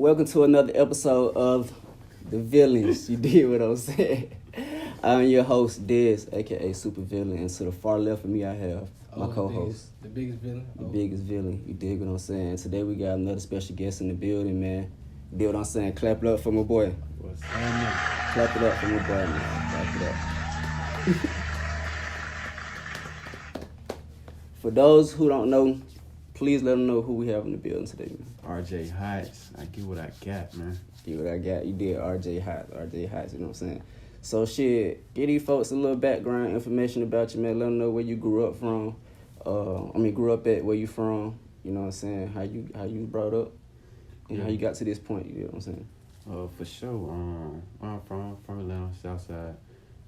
Welcome to another episode of The Villains. You did what I'm saying. I'm your host, Des, aka Super Villain, and to the far left of me, I have my co-host. The biggest villain? The biggest villain. You dig what I'm saying? Today we got another special guest in the building, man. You dig what I'm saying? Clap it up for my boy. What's happening? Clap it up for my boy, man. Clap it up. For those who don't know, please let them know who we have in the building today, man. H.O.T.S. I get what I got, man. Get what I got. You did H.O.T.S, you know what I'm saying? So shit, give these folks a little background information about you, man. Let them know where you grew up from. Grew up at, where you from. You know what I'm saying? How you brought up and how you got to this point. You know what I'm saying? For sure. Where I'm from Atlanta, Southside,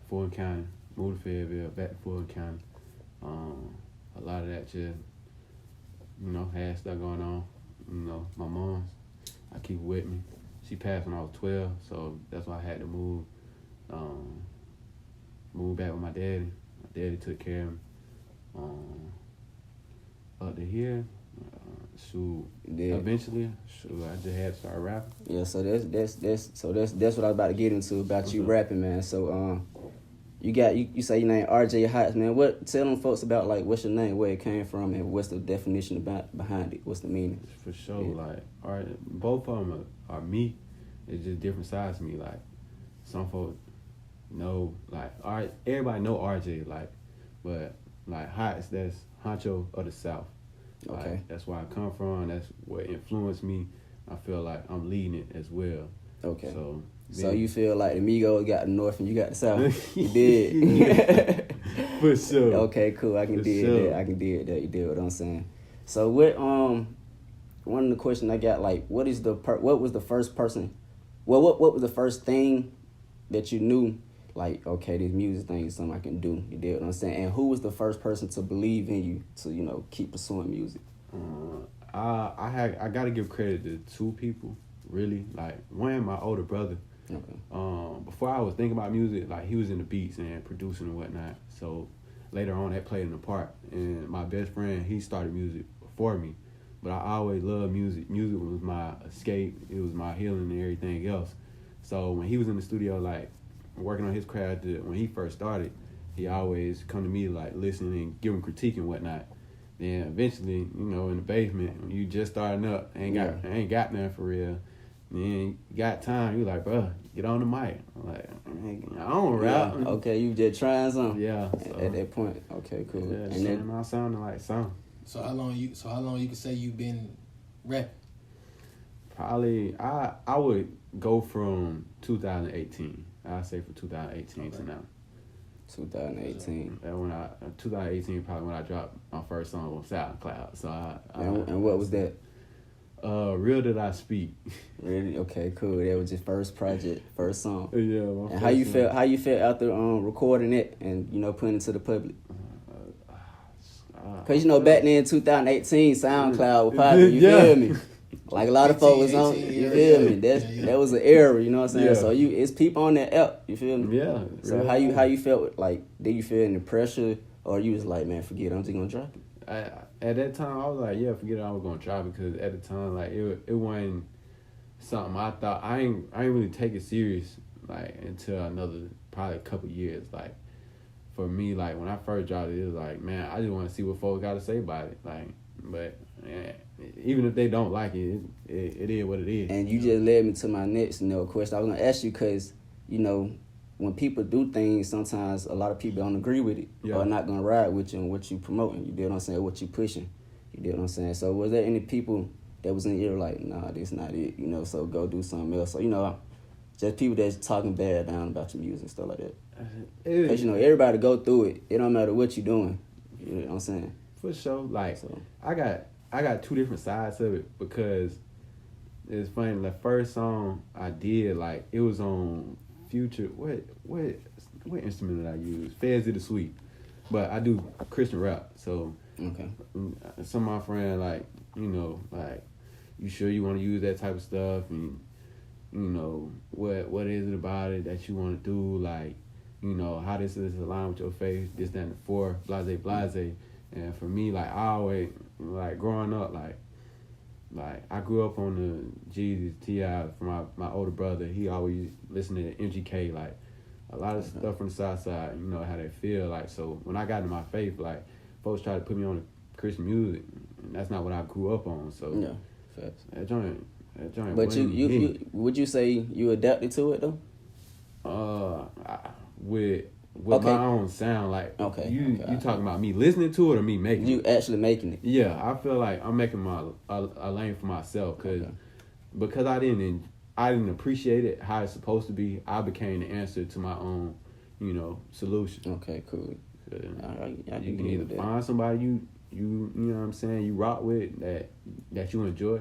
Fulton County. Moved to Fayetteville, back to Fulton County. A lot of that just, had stuff going on. My mom's, I keep with me. She passed when I was 12, so that's why I had to move. Moved back with my daddy. My daddy took care of me. Up to here, eventually, I just had to start rapping. Yeah, so that's what I was about to get into about you rapping, man. So you say your name H.O.T.S, man. Tell them folks about what's your name, where it came from, and what's the definition behind it? What's the meaning? For sure, both of them are me. It's just different sides of me. Like some folks know, everybody know RJ, but H.O.T.S, that's Honcho of the South. Okay. That's where I come from. That's what influenced me. I feel like I'm leading it as well. Okay. So you feel like the Migos got the North and you got the South. You did. For sure. Okay, cool. I can dig that. You did what I'm saying. So what one of the questions I got, what was the first person? Well, what was the first thing that you knew? Okay, this music thing is something I can do. You did what I'm saying. And who was the first person to believe in you to keep pursuing music? I gotta give credit to two people, really. One, my older brother. Okay. Before I was thinking about music, he was in the beats and producing and whatnot. So later on, that played a part. And my best friend, he started music before me. But I always loved music. Music was my escape. It was my healing and everything else. So when he was in the studio, working on his craft, when he first started, he always come to me, listen and give him critique and whatnot. Then eventually, in the basement, when you just starting up, ain't got nothing for real. Then you got time, you bro, get on the mic. I'm like, I don't rap. Yeah. Okay, you just trying something. Yeah. At that point, okay, cool. Yeah, and then I sounded like something. So how long you can say you've been rapping? Probably I would go from 2018. I'd say from 2018 to now. 2018. And 2018 probably when I dropped my first song on SoundCloud. So and what was that? Real That I Speak. Really? Okay, cool. That was your first project, first song. Yeah. And how you felt after recording it and putting it to the public? Cause back then 2018 SoundCloud was popular. You feel me? A lot of folks was on. You feel me? That was an era. You know what I'm saying? Yeah. So it's people on that app. You feel me? Yeah. So really. how you felt? Did you feel any pressure, or you was like, man, forget it, I'm just gonna drop it? At that time, I was like, yeah, forget it, I was gonna try, because at the time, it wasn't something I thought. I ain't really take it serious until another probably a couple years. For me, when I first dropped it, it was man, I just want to see what folks got to say about it. But even if they don't like it, it is what it is. And you just led me to my next question. I was gonna ask you because when people do things, sometimes a lot of people don't agree with it, or are not gonna ride with you and what you promoting. You know what I'm saying? What you pushing. You know what I'm saying? So was there any people that was in your ear nah, this not it? So go do something else. So just people that's talking bad down about your music and stuff like that. Because everybody go through it. It don't matter what you're doing. You know what I'm saying? For sure. I got two different sides of it, because it's funny. The first song I did, it was on Future. What instrument did I use? Feds Did the Sweet. But I do Christian rap, so okay. Some of my friends you sure you want to use that type of stuff, and what is it about it that you want to do, how this is aligned with your faith, this, that, and the fourth, blase. And for me, I always, growing up, like I grew up on the Jeezy's, T.I. from my older brother. He always listened to MGK, like a lot of stuff from the South Side. You know how they feel like. So when I got into my faith, like folks tried to put me on Christian music, and that's not what I grew up on. So yeah, facts. That joint. But you would you say you adapted to it though? With my own sound, like you talking about me listening to it or me making you it? actually making it? Yeah, I feel like I'm making a lane for myself because I didn't appreciate it how it's supposed to be. I became the answer to my own, solution. Okay, cool. I You can either find somebody you know what I'm saying, you rock with that you enjoy,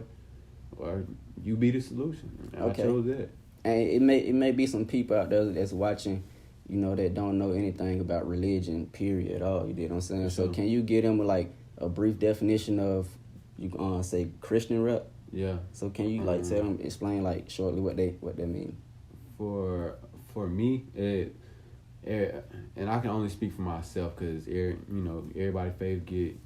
or you be the solution. And I chose that. And it may be some people out there that's watching, that don't know anything about religion, period, at all. You know what I'm saying? So can you give them like a brief definition of, say Christian rap? Yeah. So can you like tell them, explain like shortly what they mean? For me, and I can only speak for myself because everybody's faith get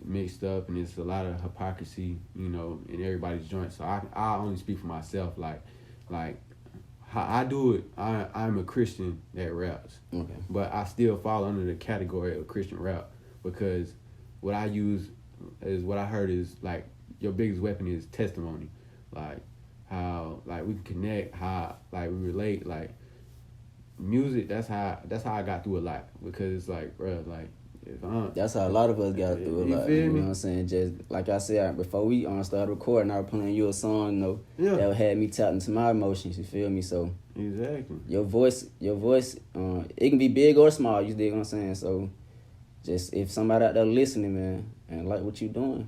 mixed up and it's a lot of hypocrisy, in everybody's joint. So I only speak for myself, like how I do it. I'm a Christian that raps, but I still fall under the category of Christian rap because what I use is what I heard is like your biggest weapon is testimony, like how like we can connect, how like we relate, like music. That's how I got through a lot because it's like, bro, like. That's how a lot of us got through a lot. You know what I'm saying? Just like I said, before we started recording, I was playing you a song, that had me tapped into my emotions. You feel me? So exactly. Your voice, it can be big or small. You dig what I'm saying? So just if somebody out there listening, man, and like what you doing,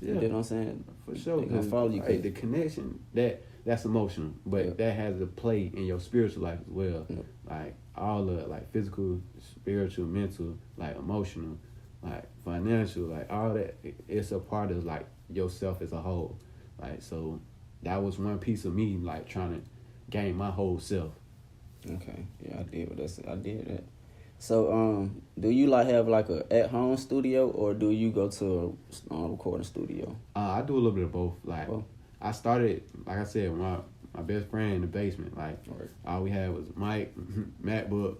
you dig what I'm saying? For sure. They gonna follow you. Like, the connection that's emotional, but that has a play in your spiritual life as well. Yeah. Like all the like physical, spiritual, mental, like emotional, like financial, like all that. It's a part of like yourself as a whole. Like so, that was one piece of me like trying to gain my whole self. Okay, yeah, I did that. So, do you like have like a at-home studio or do you go to a recording studio? I do a little bit of both. Like I started, like I said, my best friend in the basement. Like all we had was a mic, MacBook,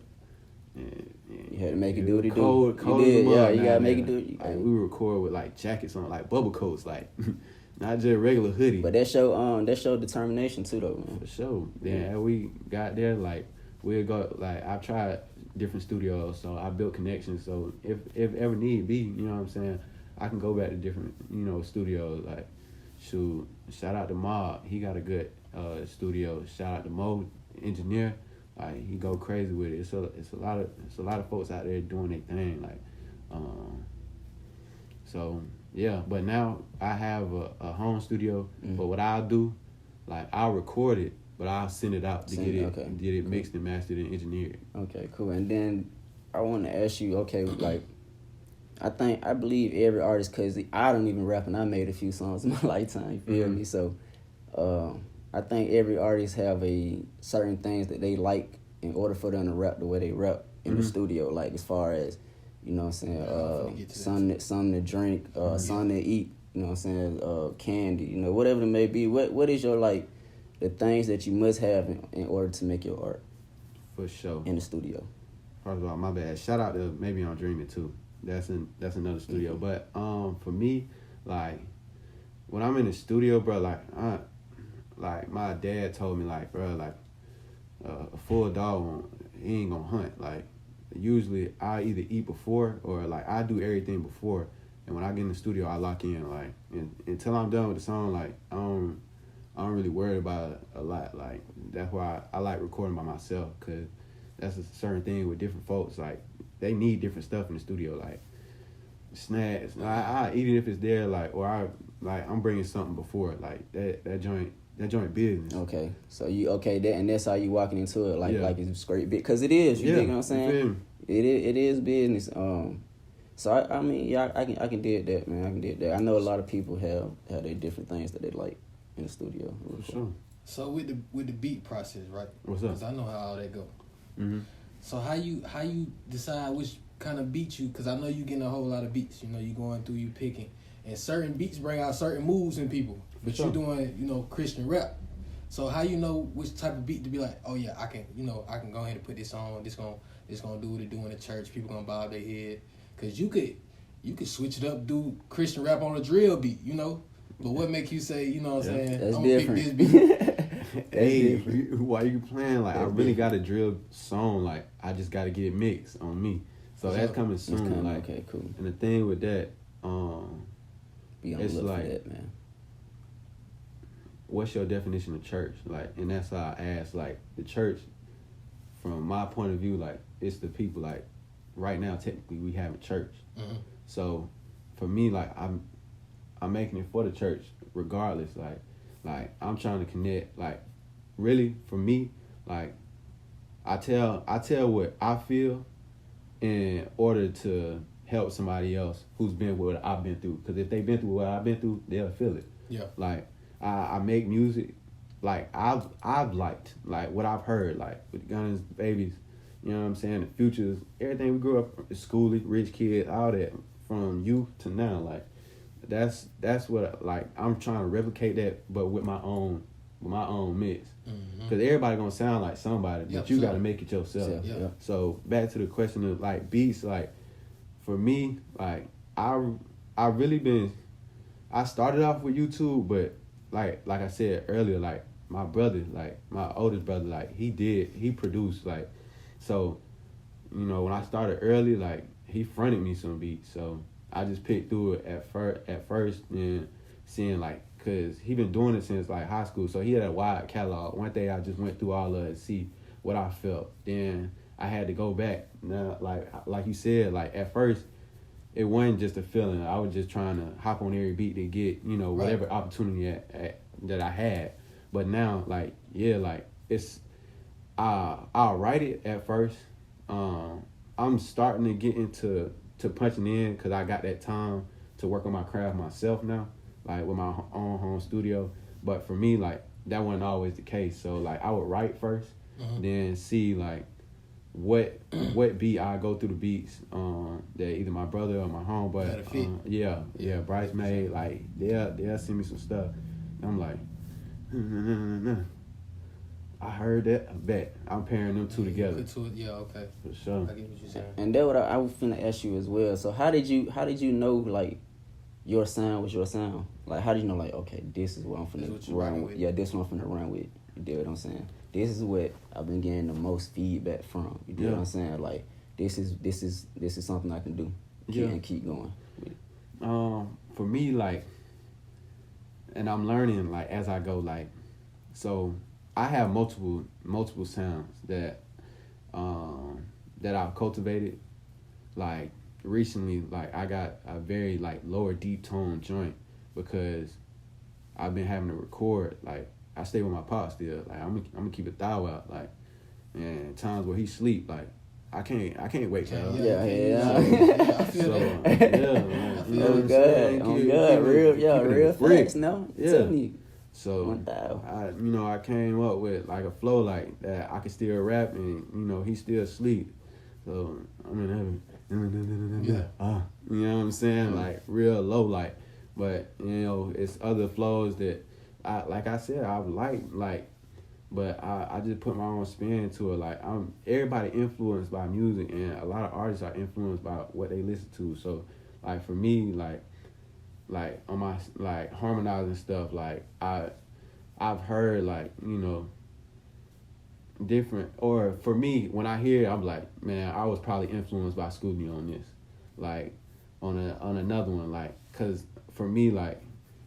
and you had to make it do what it do. Cold you did, yeah. You gotta make it do. Like we record with like jackets on, like bubble coats, like not just regular hoodie. But that show determination too, though, man. For sure. Then we got there, like we'll go. Like I've tried different studios, so I built connections. So if ever need be, you know what I'm saying, I can go back to different studios. Like shoot, shout out to Mob, he got a good studio. Shout out to Mo, engineer. Like he go crazy with it. It's a lot of folks out there doing their thing. Like, so yeah. But now I have a home studio. But what I'll do, like I'll record it, but I'll send it out to get it mixed and mastered and engineered. Okay, cool. And then I want to ask you, like I believe every artist, cause I don't even rap and I made a few songs in my lifetime. You feel me? So, I think every artist have a certain things that they like in order for them to rap the way they rap in the studio. Like as far as, you know what I'm saying, something to drink, something to eat, you know what I'm saying, candy, whatever it may be. What is your like the things that you must have in order to make your art? For sure. In the studio. First of all, my bad. Shout out to Maybe I'm Dreaming too. That's another studio. But for me, like when I'm in the studio, bro, like my dad told me, like, bro, like a full dog, he ain't gonna hunt. Like usually I either eat before or like I do everything before, and when I get in the studio I lock in. Like and until I'm done with the song, like I don't really worry about it a lot. Like that's why I like recording by myself, cause that's a certain thing with different folks. Like they need different stuff in the studio, like snacks. I eat it if it's there, like, or I'm bringing something before, like that joint business. Okay, so that's how you walking into it, like it's straight bit, cause it is. You know what I'm saying? It is business. So I mean, I can dig that, man. I can dig that. I know a lot of people have their different things that they like in the studio. For sure. So with the beat process, right? What's up? Because I know how all that go. Mm-hmm. So how you decide which kind of beats you? Because I know you getting a whole lot of beats. You going through, you picking, and certain beats bring out certain moves in people. but you're doing, you know, Christian rap. So how you know which type of beat to be like, oh yeah, I can go ahead and put this on. This gonna do what it do in the church. People gonna bob their head. Cause you could switch it up, do Christian rap on a drill beat, you know. But what make you say, you know what I'm saying? That's I'm different. gonna pick this beat. Hey, why you playing? Like, I really got a drill song. Like, I just got to get it mixed on me. So that's coming soon. Like, okay, cool. And the thing with that, Be on it's the look like, for that, man. What's your definition of church? Like, and that's how I ask. Like, the church, from my point of view, like, it's the people. Like, right now, technically, we have a church. Mm-hmm. So, for me, like, I'm making it for the church, regardless. Like I'm trying to connect. Like, really, for me, like, I tell what I feel in order to help somebody else who's been what I've been through. Because if they've been through what I've been through, they'll feel it. Yeah. Like, I make music, like, I've liked, like, what I've heard, like, with Guns, Babies, you know what I'm saying, the Futures, everything we grew up, schooling, rich kids, all that, from youth to now, like, that's what, like, I'm trying to replicate that, but with my own mix. Because everybody gonna sound like somebody, but you gotta make it yourself. Yeah. So back to the question of, like, beats, like, for me, like, I really I started off with YouTube, but like I said earlier, like, my brother, like, my oldest brother, like, he produced, like, so, you know, when I started early, like, he fronted me some beats, so I just picked through it at first and seeing, like, cause he been doing it since, like, high school, so he had a wide catalog. One day I just went through all of it, see what I felt. Then I had to go back. Now, like you said, like, at first it wasn't just a feeling. I was just trying to hop on every beat to get, you know, whatever opportunity that I had. But now, like, yeah, like, it's I'll write it at first. I'm starting to get into punching in because I got that time to work on my craft myself now, like, with my own home studio. But for me, like, that wasn't always the case. So, like, I would write first, then see, like, what beat I go through the beats that either my brother or my homeboy, Bryce-made, like, they'll send me some stuff. And I'm like, I heard that. I bet I'm pairing them two together. Yeah, okay. For sure. I get what you're saying. And that's what I was finna ask you as well. So how did you know, like, your sound was your sound? Like, how did you know, like, okay, this is what I'm finna run with? Yeah, this is what I'm finna run with. You dig what I'm saying? This is what I've been getting the most feedback from. You dig what I'm saying? Like, this is something I can do. And keep going with. For me, like, and I'm learning, like, as I go, like, so I have multiple sounds that I've cultivated. Like, recently, like, I got a very, like, lower deep tone joint because I've been having to record. Like, I stay with my pop still. Like, I'm gonna keep it thou out. Like, and times where he sleep, like, I can't wake up. Yeah. I feel that. I'm good. Real facts. No, tell me. So I came up with, like, a flow like that. I could still rap and, you know, he still sleep. So I'm in heaven. You know what I'm saying? Like, real low, like. But, you know, it's other flows that I like, but I just put my own spin to it. Like, everybody influenced by music, and a lot of artists are influenced by what they listen to. So, like, for me, like on my, like, harmonizing stuff, like, I've heard, like, you know, different, or for me, when I hear it, I'm like, man, I was probably influenced by Scooby on this, like, on another one, like, cause for me, like,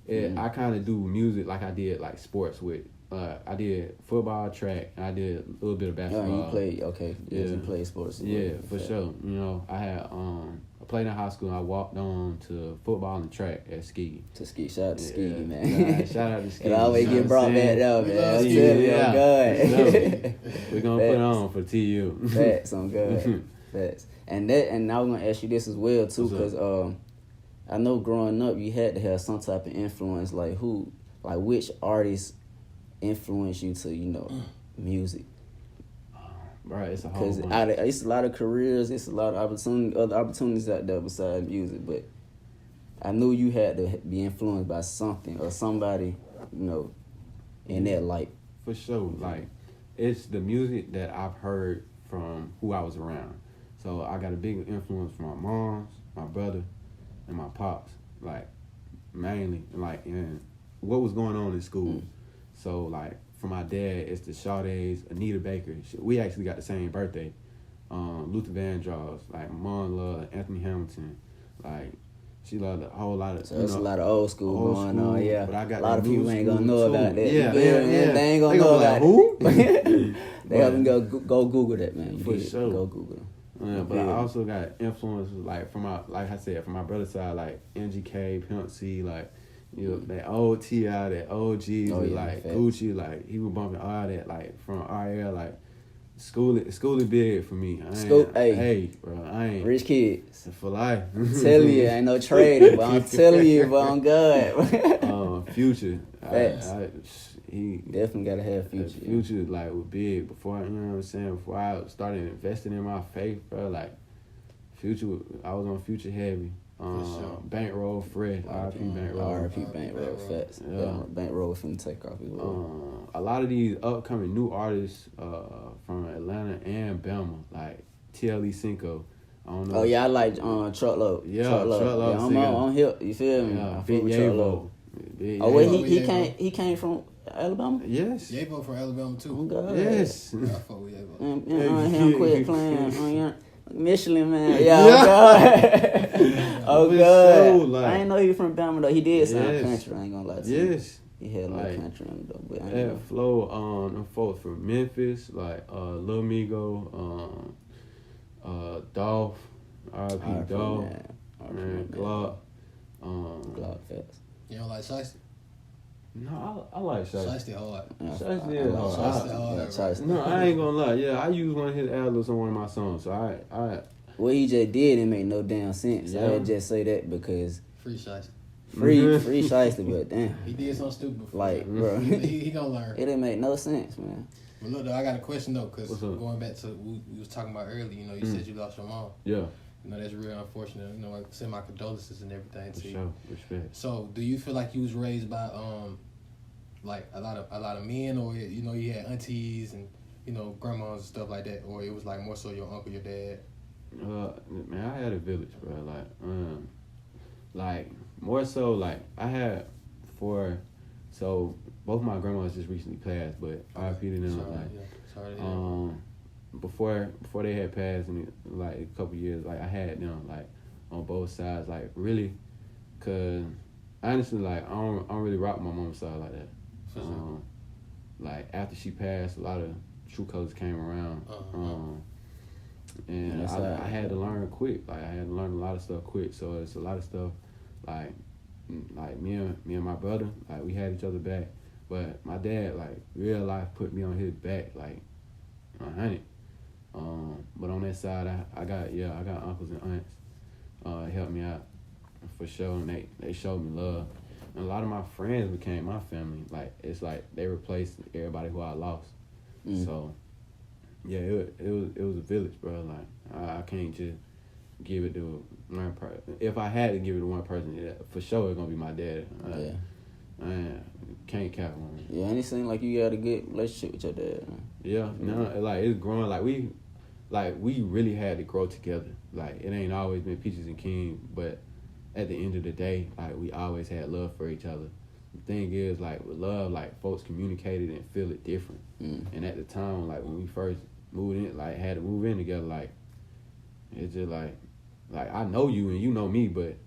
I kind of do music like I did, like, sports with. I did football, track, and I did a little bit of basketball. Oh, you played, okay. Yeah, you played sports. Yeah, for sure. You know, I had I played in high school, and I walked on to football and track at Ski. Shout out to Ski, man. Shout out to Ski. It always get brought back up, man. I'm telling you, I'm good. We're going to put on for TU. Facts, I'm good. Facts. And I was going to ask you this as well, too, because I know growing up, you had to have some type of influence, like which artists influence you to, you know, music? Right, it's a whole bunch. Because it's a lot of careers, it's a lot of other opportunities out there besides music, but I knew you had to be influenced by something or somebody, you know, in that light. For sure. Like, it's the music that I've heard from who I was around. So I got a big influence from my moms, my brother, and my pops. Like, mainly, like, in what was going on in school. So, like, for my dad, it's the H.O.T.S, Anita Baker. We actually got the same birthday. Luther Vandross. Like, my mom loved Anthony Hamilton. Like, she loved a whole lot of. So there's a lot of old school going on, yeah. But I got a lot of people ain't gonna know too. about that. Yeah. They ain't gonna know about who? They haven't go Google that, man. For sure. Go Google them. Yeah, but I also got influences like from my brother's side, like MGK, Pimp C, like, you know, that old T.I., that old G's, like facts. Gucci, like he was bumping all that, like from RL, like school is big for me. Hey, bro, I ain't rich kids for life. Tell you, ain't no trading, but I'm telling you, but I'm good. Future, he definitely gotta have Future. Future like was big before, you know what I'm saying. Before I started investing in my faith, bro, like Future, I was on Future heavy. Sure. Bankroll Fred, R.I.P. Bankroll. R.I.P. Bankroll, facts. Yeah. Bankroll finna take off as well. A lot of these upcoming new artists from Atlanta and Bama, like TLE Cinco. I don't know. Oh yeah, I like Truckload. Yeah, Truckload. Yeah, I'm on hip. You feel me? Yeah, Big Yavo. Oh wait, he came from Alabama. Yes. Yavo from Alabama too. Oh God. Yes. I fuck with Yavo. Him quit playing. Michelin man, yeah. Oh God, so, like, I ain't know he was from Bama though. He did sound country. I ain't gonna lie to you. Yes, he had a little country in him though. But that flow, them folks from Memphis, like Lil Migo, Dolph, R.I.P. Dolph, man, Glock, Glock fast. You don't like Shiesty? No, I like Shiesty. Shiesty hard. Shiesty is hard. Shiesty. No, I ain't gonna lie. Yeah, I use one of his ad-libs on one of my songs. So I. What he just did, it made no damn sense. Yeah. I had just say that because free Shiesty. Free Shiesty, but damn. He did something stupid before. Like, bro. he gonna learn. It didn't make no sense, man. But look, though, I got a question though, cause going back to what we was talking about earlier, you know, you said you lost your mom. Yeah. You know, that's real unfortunate. You know, I send my condolences and everything to you. For sure, respect. So, do you feel like you was raised by like a lot of men, or you know, you had aunties and you know grandmas and stuff like that, or it was like more so your uncle, your dad? Man, I had a village, bro. Like more so like I had four. So both my grandmas just recently passed, but R.I.P. to them. Before they had passed in like a couple years, like I had them like on both sides, like really, cause honestly, like I don't really rock my mom's side like that. Like after she passed, a lot of true colors came around, and I had to learn quick. Like I had to learn a lot of stuff quick. So it's a lot of stuff, like me and my brother, like we had each other back. But my dad, like real life, put me on his back, like 100. But on that side, I got uncles and aunts, helped me out for sure, and they showed me love. And a lot of my friends became my family. Like it's like they replaced everybody who I lost. So yeah, it was a village, bro. Like I can't just give it to one person. If I had to give it to one person, yeah, for sure it's gonna be my dad. I can't count on it. Yeah, and it seemed like you had a good relationship with your dad. Yeah, no, like it's growing. Like we really had to grow together. Like it ain't always been peaches and cream, but at the end of the day, like we always had love for each other. The thing is, like with love, like folks communicated and feel it different. And at the time, like when we first moved in, like had to move in together, like it's just like I know you and you know me, but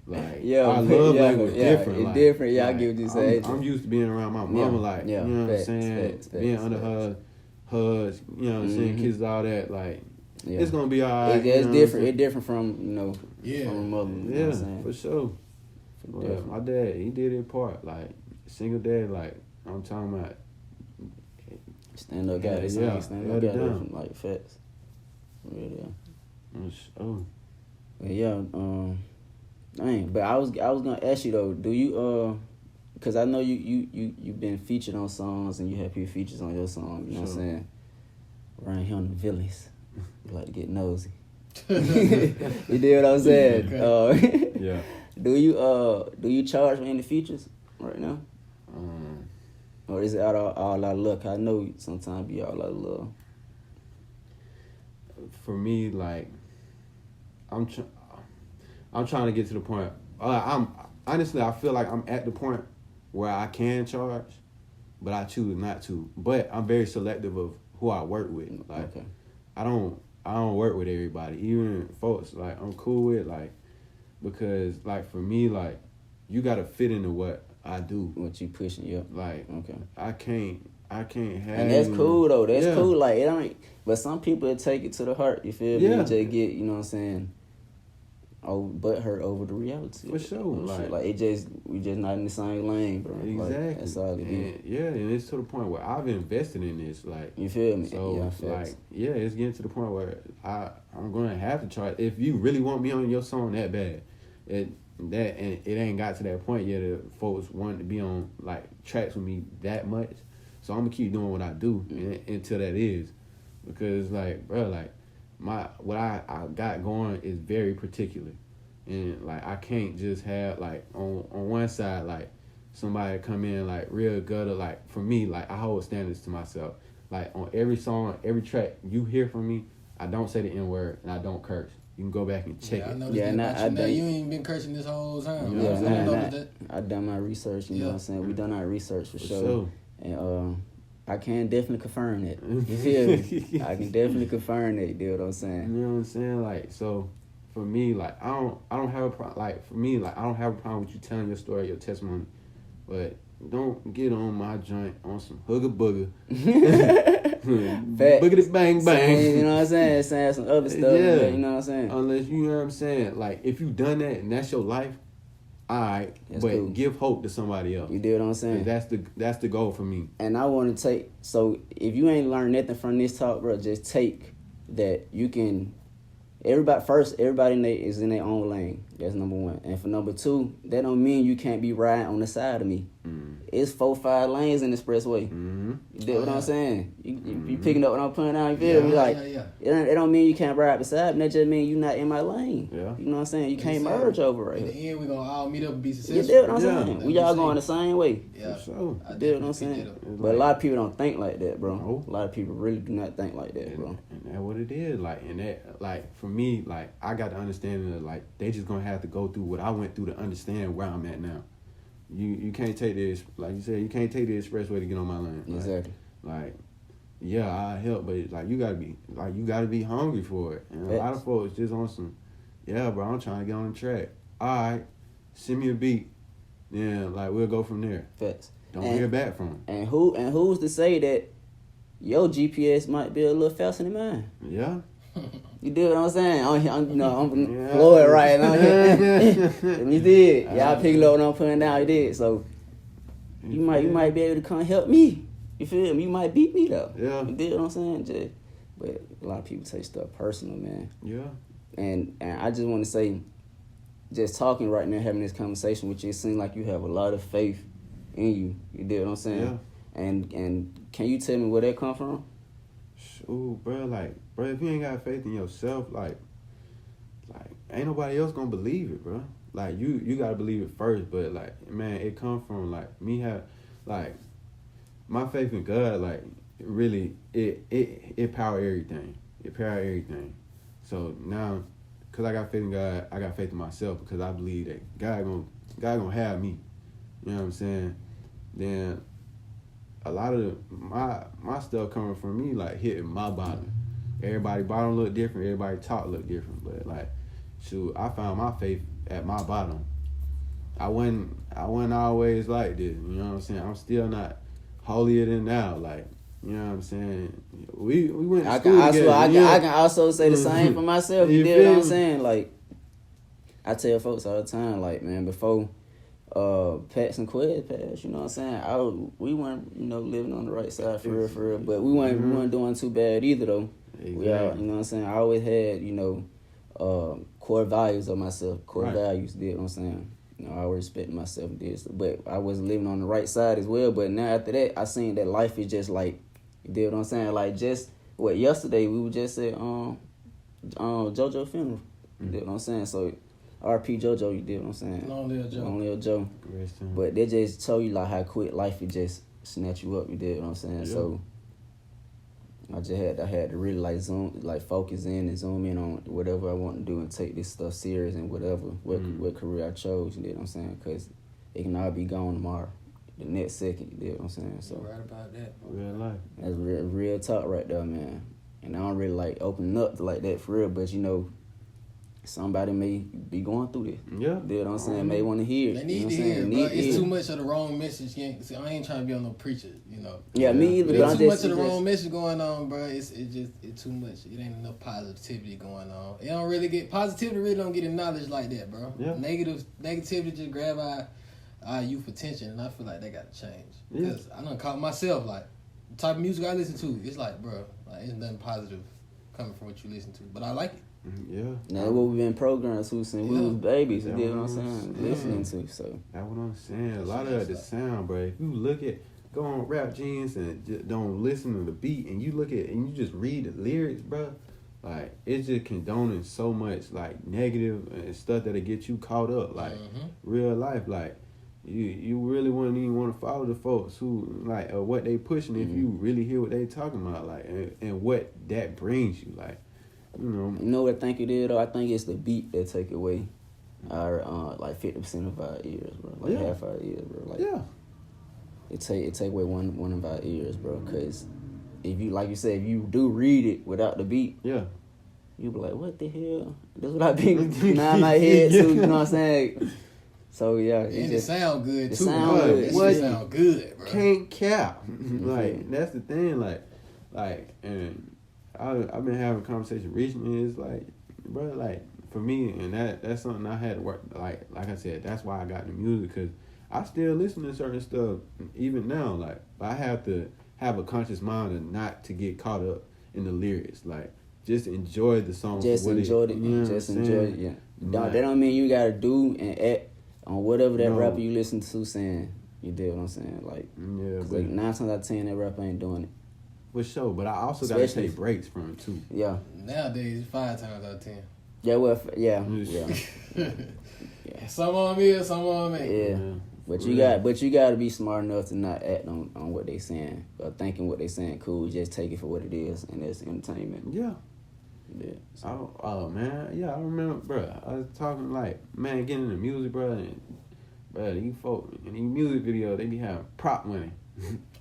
like our love language different. It's like, different. Yeah, like, I get what you say. I'm used to being around my mama, like you know what I'm saying, being under her hugs, you know what I'm saying, kisses, all that, like. Yeah. It's gonna be alright. It's different. It's different from from a mother. You know what I'm saying? For sure. My dad, he did his part. Like single dad, like I'm talking about. Stand up guy. Stand up guy. Like facts. Really. Yeah. Dang. But I was gonna ask you though. Do you because I know you've been featured on songs and you have people features on your song. You know what I'm saying? Around here on the villains. You like to get nosy. You did what I'm saying? Yeah. Do you charge for any features right now? Or is it all out of luck? I know sometimes be all out of love. For me, like, I'm trying to get to the point. I'm honestly, I feel like I'm at the point where I can charge, but I choose not to. But I'm very selective of who I work with. Like, okay. I don't work with everybody, even folks like I'm cool with, like, because like for me, like, you gotta fit into what I do. What you pushing, yeah. Like, okay. I can't have. And that's cool though. That's cool. Like, it ain't. But some people take it to the heart. You feel me? And just get, you know what I'm saying, butt hurt over the reality. For sure. Like we just not in the same lane, bro. Exactly. Like, that's all it is. And it's to the point where I've invested in this. Like, you feel me? So it's getting to the point where I'm gonna have to try. If you really want me on your song that bad, and it ain't got to that point yet. That folks want to be on like tracks with me that much. So I'm gonna keep doing what I do until that is, because like, bro, like what I got going is very particular, and like I can't just have like on one side like somebody come in like real gutter. Like for me, like I hold standards to myself. Like on every song, every track you hear from me, I don't say the N-word and I don't curse. You can go back and check it. I noticed that you ain't been cursing this whole time. I done my research. You know what I'm saying? We done our research for sure. And I can definitely confirm that. You feel me? I can definitely confirm that. You know what I'm saying? You know what I'm saying? Like, so for me, like I don't have a problem. Like for me, like I don't have a problem with you telling your story, your testimony, but don't get on my joint on some hugga booger. Boogity bang bang. You know what I'm saying? Saying some other stuff. Yeah. You know what I'm saying? Unless you know what I'm saying. Like if you done that and that's your life, alright. But cool. Give hope to somebody else. You do what I'm saying? That's the goal for me. And I want to take, so if you ain't learned nothing from this talk, bro, just take that you can. Everybody is in their own lane. That's number one. And for number two, that don't mean you can't be riding on the side of me. It's 4-5 lanes in the expressway. You get what I'm saying? You picking up what I'm putting down, you feel me? Like, it don't mean you can't ride beside me. That just mean you not in my lane. Yeah. You know what I'm saying? You can't merge over right here. In the end, we're going to all meet up and be successful. You get what I'm saying? We all going the same way. Yeah. For sure. You get what I'm saying? But a lot of people don't think like that, bro. No. A lot of people really do not think like that, bro. And that's what it is. Like, and that, like, for me, like, I got the understanding that, like, they just going to have to go through what I went through to understand where I'm at now. You can't take this, like you said, you can't take the expressway to get on my line. Exactly. Like yeah, I help, but it's like you gotta be hungry for it. And a lot of folks just on some, yeah, bro, I'm trying to get on the track. All right, send me a beat. Then like we'll go from there. Facts. Don't hear back from them. And who's to say that your GPS might be a little faster than mine? Yeah. You do what I'm saying? I'm Floyd right now. You did. Y'all picking up what I'm putting down. You did. So you might be able to come help me. You feel me? You might beat me though. Yeah. You did what I'm saying, Jay. But a lot of people take stuff personal, man. Yeah. And I just want to say, just talking right now, having this conversation with you, it seems like you have a lot of faith in you. You did what I'm saying? Yeah. And can you tell me where that come from? Ooh, bro, if you ain't got faith in yourself, like ain't nobody else gonna believe it, bro. Like, you gotta believe it first, but, like, man, it come from, like, me have, like, my faith in God, like, really, it power everything. It power everything. So, now, because I got faith in God, I got faith in myself, because I believe that God gonna have me. You know what I'm saying? Then a lot of my stuff coming from me, like, hitting my bottom. Everybody bottom look different. Everybody top look different. But, like, shoot, I found my faith at my bottom. I wasn't always like this. You know what I'm saying? I'm still not holier than thou. Like, you know what I'm saying? We went to school together. I can also say the same for myself. You know what I'm saying? Like, I tell folks all the time, like, man, before Pats and Quez passed, you know what I'm saying? We weren't, living on the right side for real. But we weren't doing too bad either, though. Exactly. We all, you know what I'm saying? I always had, core values of myself, values, you know what I'm saying? I always respect myself and this, but I wasn't living on the right side as well. But now after that, I seen that life is just like, you know what I'm saying? Like, just, yesterday we were just at JoJo funeral, you know what I'm saying? So R.P. JoJo, you did what I'm saying? Long Live Joe. Long Live Joe. But they just show you like how quick life it just snatch you up, you did what I'm saying? Yeah. So I had to really like focus in and zoom in on whatever I want to do and take this stuff serious and what career I chose, you did what I'm saying? Because it can all be gone tomorrow. The next second, you did what I'm saying? So you're right about that. Real life. That's real talk right there, man. And I don't really like opening up to like that for real, but you know, somebody may be going through this. Yeah. You know what I'm saying? May want to hear it. They need to hear it, bro. It's too much of the wrong message. See, I ain't trying to be on no preacher, you know. Yeah, me either. But there's too much of the wrong message going on, bro. It's too much. It ain't enough positivity going on. It don't really get positivity. Really don't get acknowledged like that, bro. Yeah. Negativity just grab our youth attention, and I feel like that got to change. Because I done caught myself like the type of music I listen to. It's like, bro, like it's nothing positive coming from what you listen to, but I like it. Yeah. Now what we've been programmed to since we was babies, you know what I'm saying? Listening to, so. That's what I'm saying. A lot of the sound, bro. If you look at, go on Rap Genius and just don't listen to the beat, and you look at, and you just read the lyrics, bro, like, it's just condoning so much, like, negative and stuff that'll get you caught up, like, real life, like, you really wouldn't even want to follow the folks who, like, what they pushing if you really hear what they talking about, like, and what that brings you, like. You know what I think it is though? I think it's the beat that take away our like 50% of our ears, bro. Like half our ears, bro. Like it take away one of our ears, bro. Cause if you, like you said, if you do read it without the beat, you be like, what the hell? That's what I be nod my head to. You know what I'm saying? So yeah, it sound good too. It sound good. It sound good, bro. Can't cap. Like that's the thing. Like and. I've been having a conversation recently. It's like, bro, like for me, and that's something I had to work. Like I said, that's why I got into music, because I still listen to certain stuff even now. Like, but I have to have a conscious mind and not to get caught up in the lyrics. Like, just enjoy the song. Just enjoy it. You know just enjoy it. Yeah. That don't mean you gotta do and act on whatever that rapper you listen to saying. You dig what I'm saying? Like, like 9 times out of 10, that rapper ain't doing it. For sure, but I also gotta take breaks from it too. Yeah. Nowadays, 5 times out of 10. Yeah, well, yeah. Some on me, some on me. Yeah. But you got to be smart enough to not act on what they saying or thinking what they saying cool. Just take it for what it is, and that's entertainment. Yeah. Yeah. So. Oh man, yeah, I remember, bro. I was talking like, man, getting into music, bro, and bro, these folk in these music videos, they be having prop money.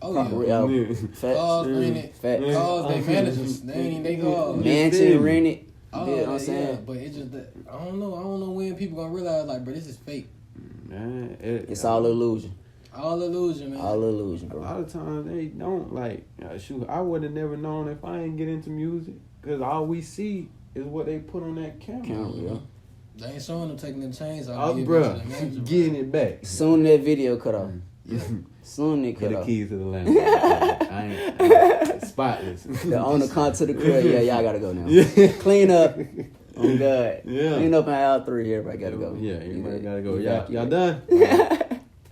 Oh yeah. Facts. Cars rented. Cars they managers. They ain't they cars. Mansion rented. Oh you know what I'm saying? Yeah, but it's just that I don't know when people gonna realize like, bro, this is fake. Man, it's all illusion. All illusion, man. All illusion, bro. A lot of times they don't like. Shoot, I would have never known if I ain't get into music, because all we see is what they put on that camera. Yeah. They ain't showing them taking the chains off. Oh, bro, getting it back. Soon that video cut off. Soon they cut Get off. the keys to the lamp. I ain't spotless. The owner come to the crib. Yeah, y'all gotta go now. Clean up. Oh God. Yeah. Clean up in aisle 3. Everybody gotta go. Yeah, everybody gotta go. Y'all done?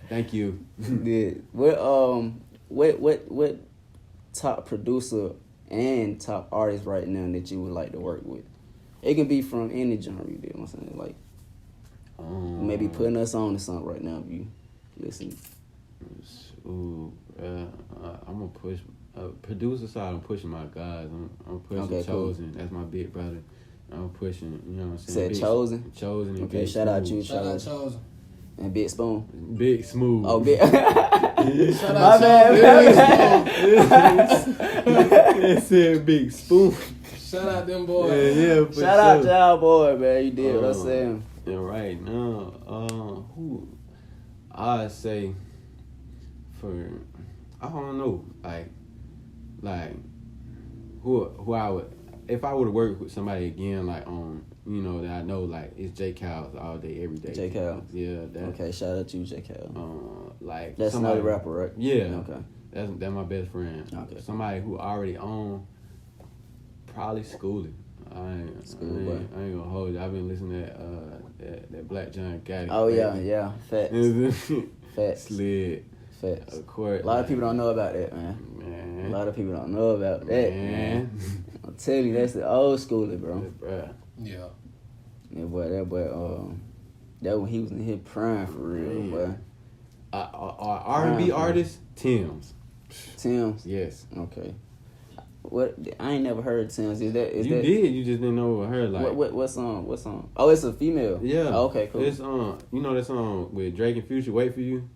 Thank you. Yeah. What top producer and top artist right now that you would like to work with? It can be from any genre. You know what I'm saying? Like maybe putting us on to something right now if you listen. Ooh, I'm gonna push producer side. I'm pushing my guys. I'm pushing H.O.T.S. Cool. That's my big brother. I'm pushing. You know what I'm Said saying? Chosen. Chosen. And okay, Big shout out Smooth. you, Shout out Chosen. And Big Spoon. Big Smooth. Oh, Big. Shout out It said Big Spoon. Shout out them boys. Yeah. Shout out to y'all boy, man. You did what I'm saying. Yeah, right now, who I'd say for, I don't know, like who I would, if I would have worked with somebody again, like you know, that I know, like it's J. Cow's all day, every day. J. Cow. Yeah. Okay, shout out to you, J. Cow. Like that's somebody, another rapper, right? Yeah. Okay. That's my best friend. Okay. Somebody who already owned, probably Schoolie. I ain't gonna hold you. I've been listening to that Black Giant Gaddy. Oh yeah. Facts. Facts. Slid. Facts. Of course. A lot of people don't know about that, man. A lot of people don't know about that, man. I'm telling you, that's the old schooler, bro. Bruh. Yeah. That boy, That when he was in his prime for real, boy. R&B artist, Tim's. Tim's? Yes. Okay. What? I ain't never heard Tim's. Is that? You did. You just didn't know her. Like what song? What song? Oh, it's a female. Yeah. Oh, okay, cool. It's you know that song with Drake and Future, "Wait for You."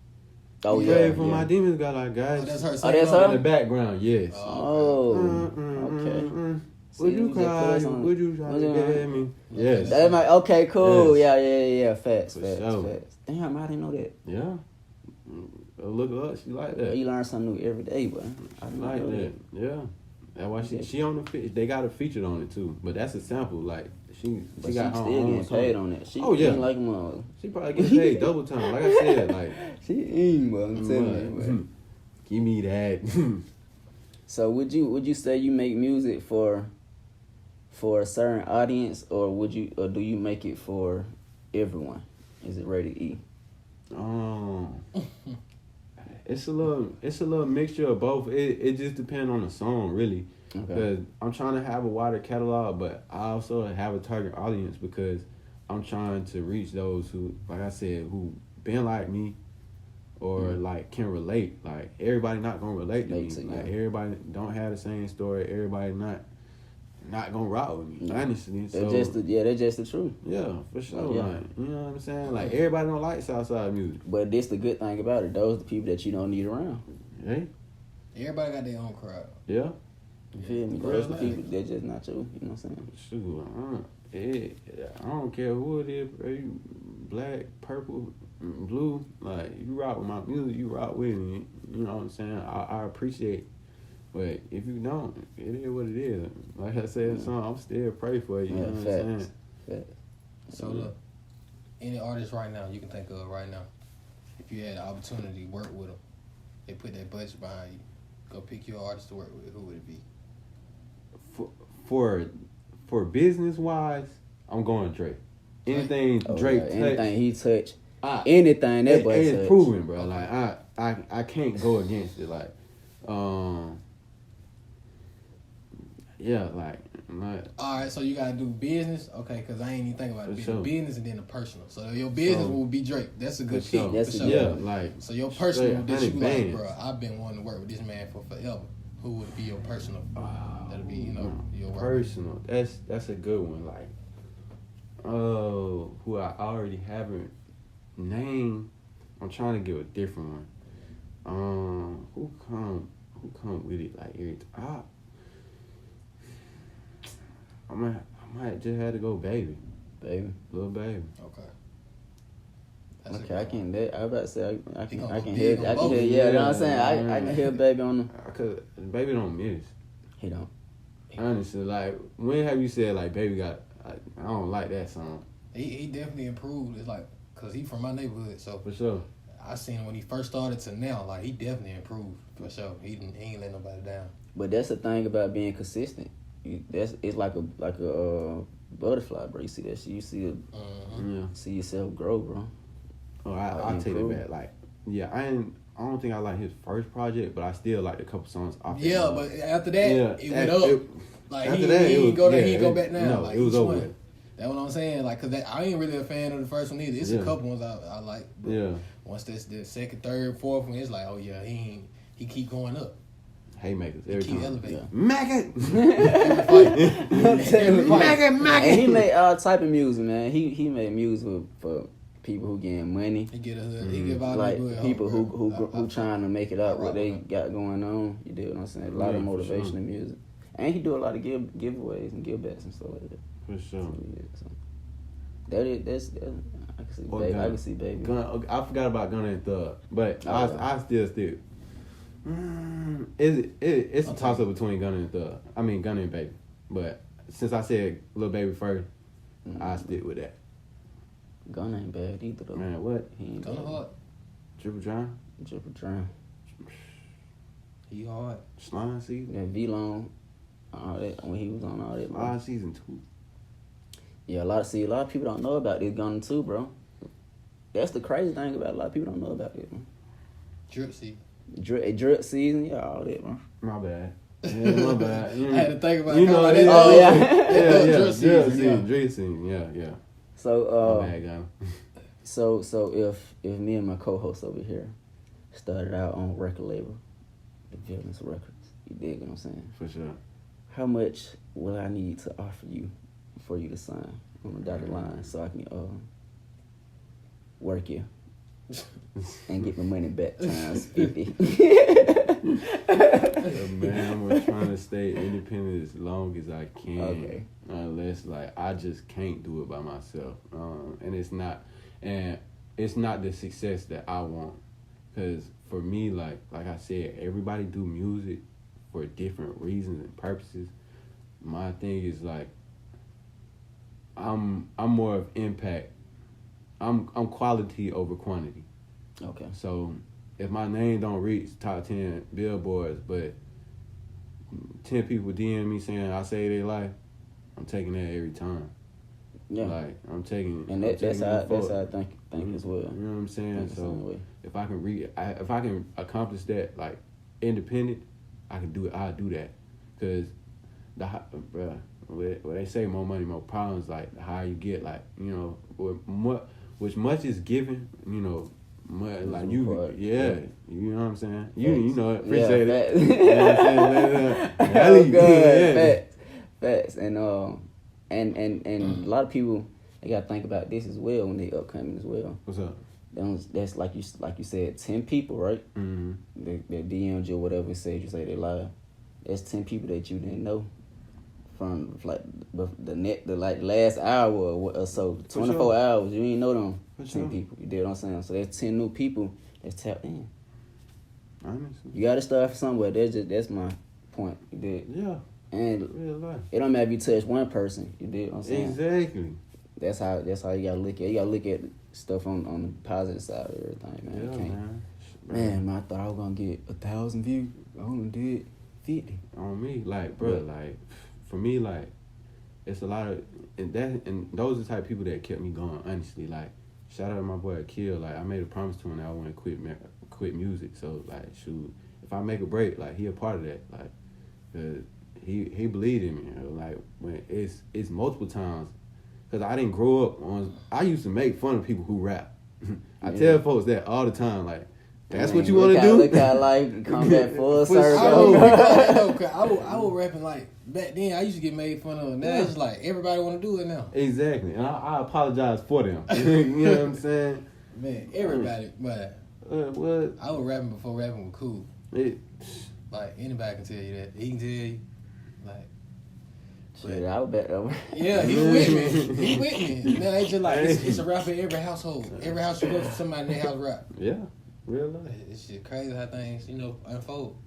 Oh yeah. Pray for my demons, got like guys. Oh, that's her. Oh, that's her in the background. Yes. Okay. Would you cry? Would you try to get me? Yes. That might. Okay, cool. Yes. Yeah. Facts. Sure. Damn, I didn't know that. Yeah. Look her up. She like that. You learn something new every day, boy. I like that. Yeah. That's why she on the they got her featured on it too. But that's a sample. Like she got her still own getting paid on that. She like mother. She probably getting paid double time. Like I said, like she ain't, bro. I'm telling you, give me that. So would you say you make music for a certain audience, or do you make it for everyone? Is it rated E? It's a little mixture of both. It just depends on the song, really. Because I'm trying to have a wider catalog, but I also have a target audience because I'm trying to reach those who, like I said, who been like me, or like can relate. Like everybody not gonna relate to me. Like everybody don't have the same story. Everybody not gonna rock with me. Honestly, they're just the truth. Yeah, for sure. Yeah. Like, you know what I'm saying? Like everybody don't like Southside music. But this the good thing about it. Those are the people that you don't need around. Hey. Everybody got their own crowd. Yeah. You feel me? Those the people that just not you. You know what I'm saying? Shoot, I don't care who it is, bro. You black, purple, blue. Like you rock with my music, you rock with me. You know what I'm saying? I appreciate. But if you don't, it is what it is. Like I said, I'm still pray for you. You know what I'm saying? So look, any artist right now you can think of right now, if you had the opportunity to work with them, they put that budget behind you, go pick your artist to work with. Who would it be? For business wise, I'm going Drake. Anything Drake touch, anything he touch, anything that boy touch. It's proven, bro. Like I can't go against it. Like yeah, like all right, so you gotta do business, okay? Because I ain't even think about it. Sure. Business and then the personal. So your business will be Drake. That's a good pick. Sure. That's like so your personal that you like, bro. I've been wanting to work with this man for forever. Who would be your personal? That'll be your personal. That's a good one. Like who I already haven't named. I'm trying to give a different one. Who come with it like every time? I might just have to go Baby. Little Baby. Okay. I can. I was about to say I can hear. Yeah, you know what I'm saying. I can hear Baby on them. Cause Baby don't miss. He don't. Honestly, like when have you said like Baby got? I don't like that song. He definitely improved. It's like cause he from my neighborhood, so for sure. I seen him when he first started to now. Like he definitely improved for sure. He ain't let nobody down. But that's the thing about being consistent. It's like a butterfly, bro. You see that shit. You see see yourself grow, bro. Oh, I'll take it back. Like, yeah, I don't think I like his first project, but I still like a couple songs off. Yeah, but after that, it went up. Like he ain't go back now. No, like it was over with. That's what I'm saying. Like, cause I ain't really a fan of the first one either. It's a couple ones I like. But once that's the second, third, fourth one, it's like, oh yeah, he keep going up. Haymakers every time. Elevating. Maggot. Maggot. And he made all type of music, man. He made music for people who getting money. He get a hood. He give out like people who trying to make it out what they got going on. You do what I'm saying? A lot of motivational music, and he do a lot of giveaways and givebacks and stuff like that. For sure. So that's I can see Baby. I can see Baby. I forgot about Gunna and Thug, but I still stick. It's a toss up between Gunna and Thug. I mean Gunna and Baby, but since I said Lil Baby first, I stick with that. Gunna ain't bad either though. Man, what? He ain't Gunna hard. Triple Drown. He hard. Slime season. That V-Long, all that when he was on all that. Slime season 2. Yeah, a lot of people don't know about this Gunna too, bro. That's the crazy thing about it. A lot of people don't know about it, man. Drip season. Drip season, yeah, all that, man. My bad. Yeah, my bad. I had to think about it. You know that. Oh yeah. Drip season. Yeah. So my bad, Gunna. So if me and my co-host over here started out on record label, the Villains Records, you dig what I'm saying? For sure. How much will I need to offer you for you to sign on the dotted line so I can work you and get my money back times 50? Man, I'm trying to stay independent as long as I can. Okay. Unless like I just can't do it by myself, and it's not the success that I want. Cause for me, like I said, everybody do music for different reasons and purposes. My thing is like I'm more of impact. I'm quality over quantity. Okay. So if my name don't reach top 10 billboards, but 10 people DM me saying I saved their life, I'm taking that every time. Yeah. Like I'm taking, and that's how I think as well. You know what I'm saying? So if I can accomplish that like independent, I can do it. I'll do that, cause what they say, more money, more problems. Like the higher you get, like you know, which much is given, you know. Like you, yeah, you know what I'm saying. You know, appreciate it. You know what I'm saying? Good. Facts, and a lot of people, they gotta think about this as well when they upcoming as well. What's up? That's like you said, 10 people, right? Mm-hmm. That DM'd you or whatever, said you say they live. That's 10 people that you didn't know from like the last hour or so, 24 hours. You ain't know them. 10 people. You did what I'm saying? So there's 10 new people that's tapped in. Honestly. You gotta start somewhere. That's my point. You did. Yeah. And real life. It don't matter if you touch one person. You did what I'm saying? Exactly. That's how you gotta look at it. You gotta look at stuff on the positive side of everything, man. Yeah, man, I thought I was gonna get 1,000 views. I only did 50. On me, like, bro, like, for me, like, it's a lot of, and those are the type of people that kept me going, honestly. Like, shout out to my boy Kill. Like, I made a promise to him that I want to quit music. So, like, shoot, if I make a break, like, he a part of that. Like, he believed in me. You know? Like, when it's multiple times, because I didn't grow up on, I used to make fun of people who rap. I tell folks that all the time, like, that's what you want to do? Look how life come back full circle. I was rapping like back then. I used to get made fun of. Now it's like everybody want to do it now. Exactly, and I apologize for them. You know what I'm saying? Man, everybody. But what? I was rapping before rapping was cool. Like anybody can tell you that. He can tell you. Like. Shit, I would bet though. Yeah, he with me. He with me. Now it's just like it's a rap in every household. Every house you go to, somebody in their house rap. Yeah. Real life. It's just crazy how things, unfold.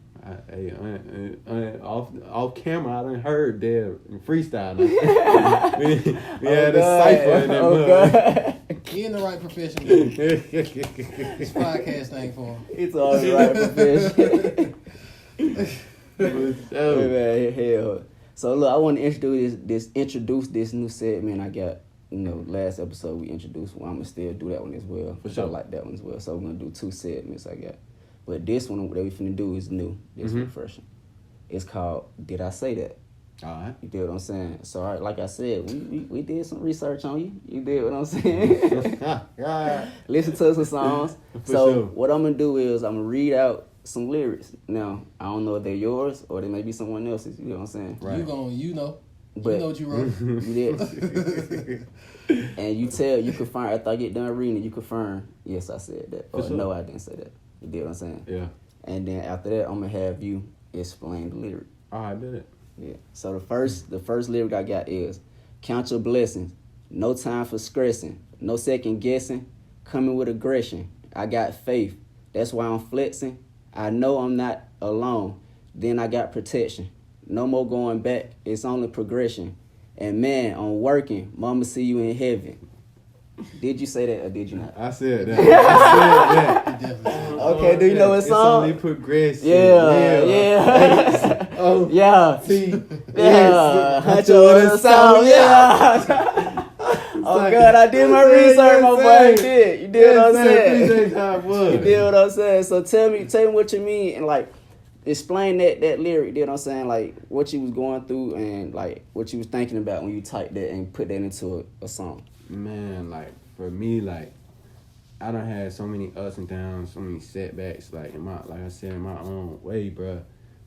Off camera, I done heard their freestyle. we had a cypher in that mug. He in the right profession. This podcast thing for him. It's all the right profession. Man, hell. So look, I want to introduce this new segment I got. Last episode we introduced one. I'm going to still do that one as well. For sure. I like that one as well. So we're going to do 2 segments I got. But this one that we finna do is new. This refreshing. It's called Did I Say That? All right. You did what I'm saying? So, all right, like I said, we did some research on you. You did what I'm saying? Listen to some songs. Sure. What I'm going to do is I'm going to read out some lyrics. Now, I don't know if they're yours or they may be someone else's. You know what I'm saying? Right. You know what you wrote. You did. And you confirm, after I get done reading it, you confirm, yes, I said that. Or no, I didn't say that. You did what I'm saying? Yeah. And then after that, I'm going to have you explain the lyric. All right, did it. Yeah. So the first lyric I got is, count your blessings, no time for stressing, no second guessing, coming with aggression. I got faith, that's why I'm flexing. I know I'm not alone, then I got protection. No more going back, it's only progression. And man, I'm working, mama see you in heaven. Did you say that or did you not? I said that. Okay, do you know what song? It's only progression. Yeah. Yeah. Hunt your song, yeah. Oh God, I did my research, my boy. You did what I'm saying. You did what I'm saying. So tell me what you mean and like explain that lyric. You know what I'm saying? Like what you was going through and like what you was thinking about when you typed that and put that into a song. Man, like for me, like I done had so many ups and downs, so many setbacks. Like I said, in my own way, bro.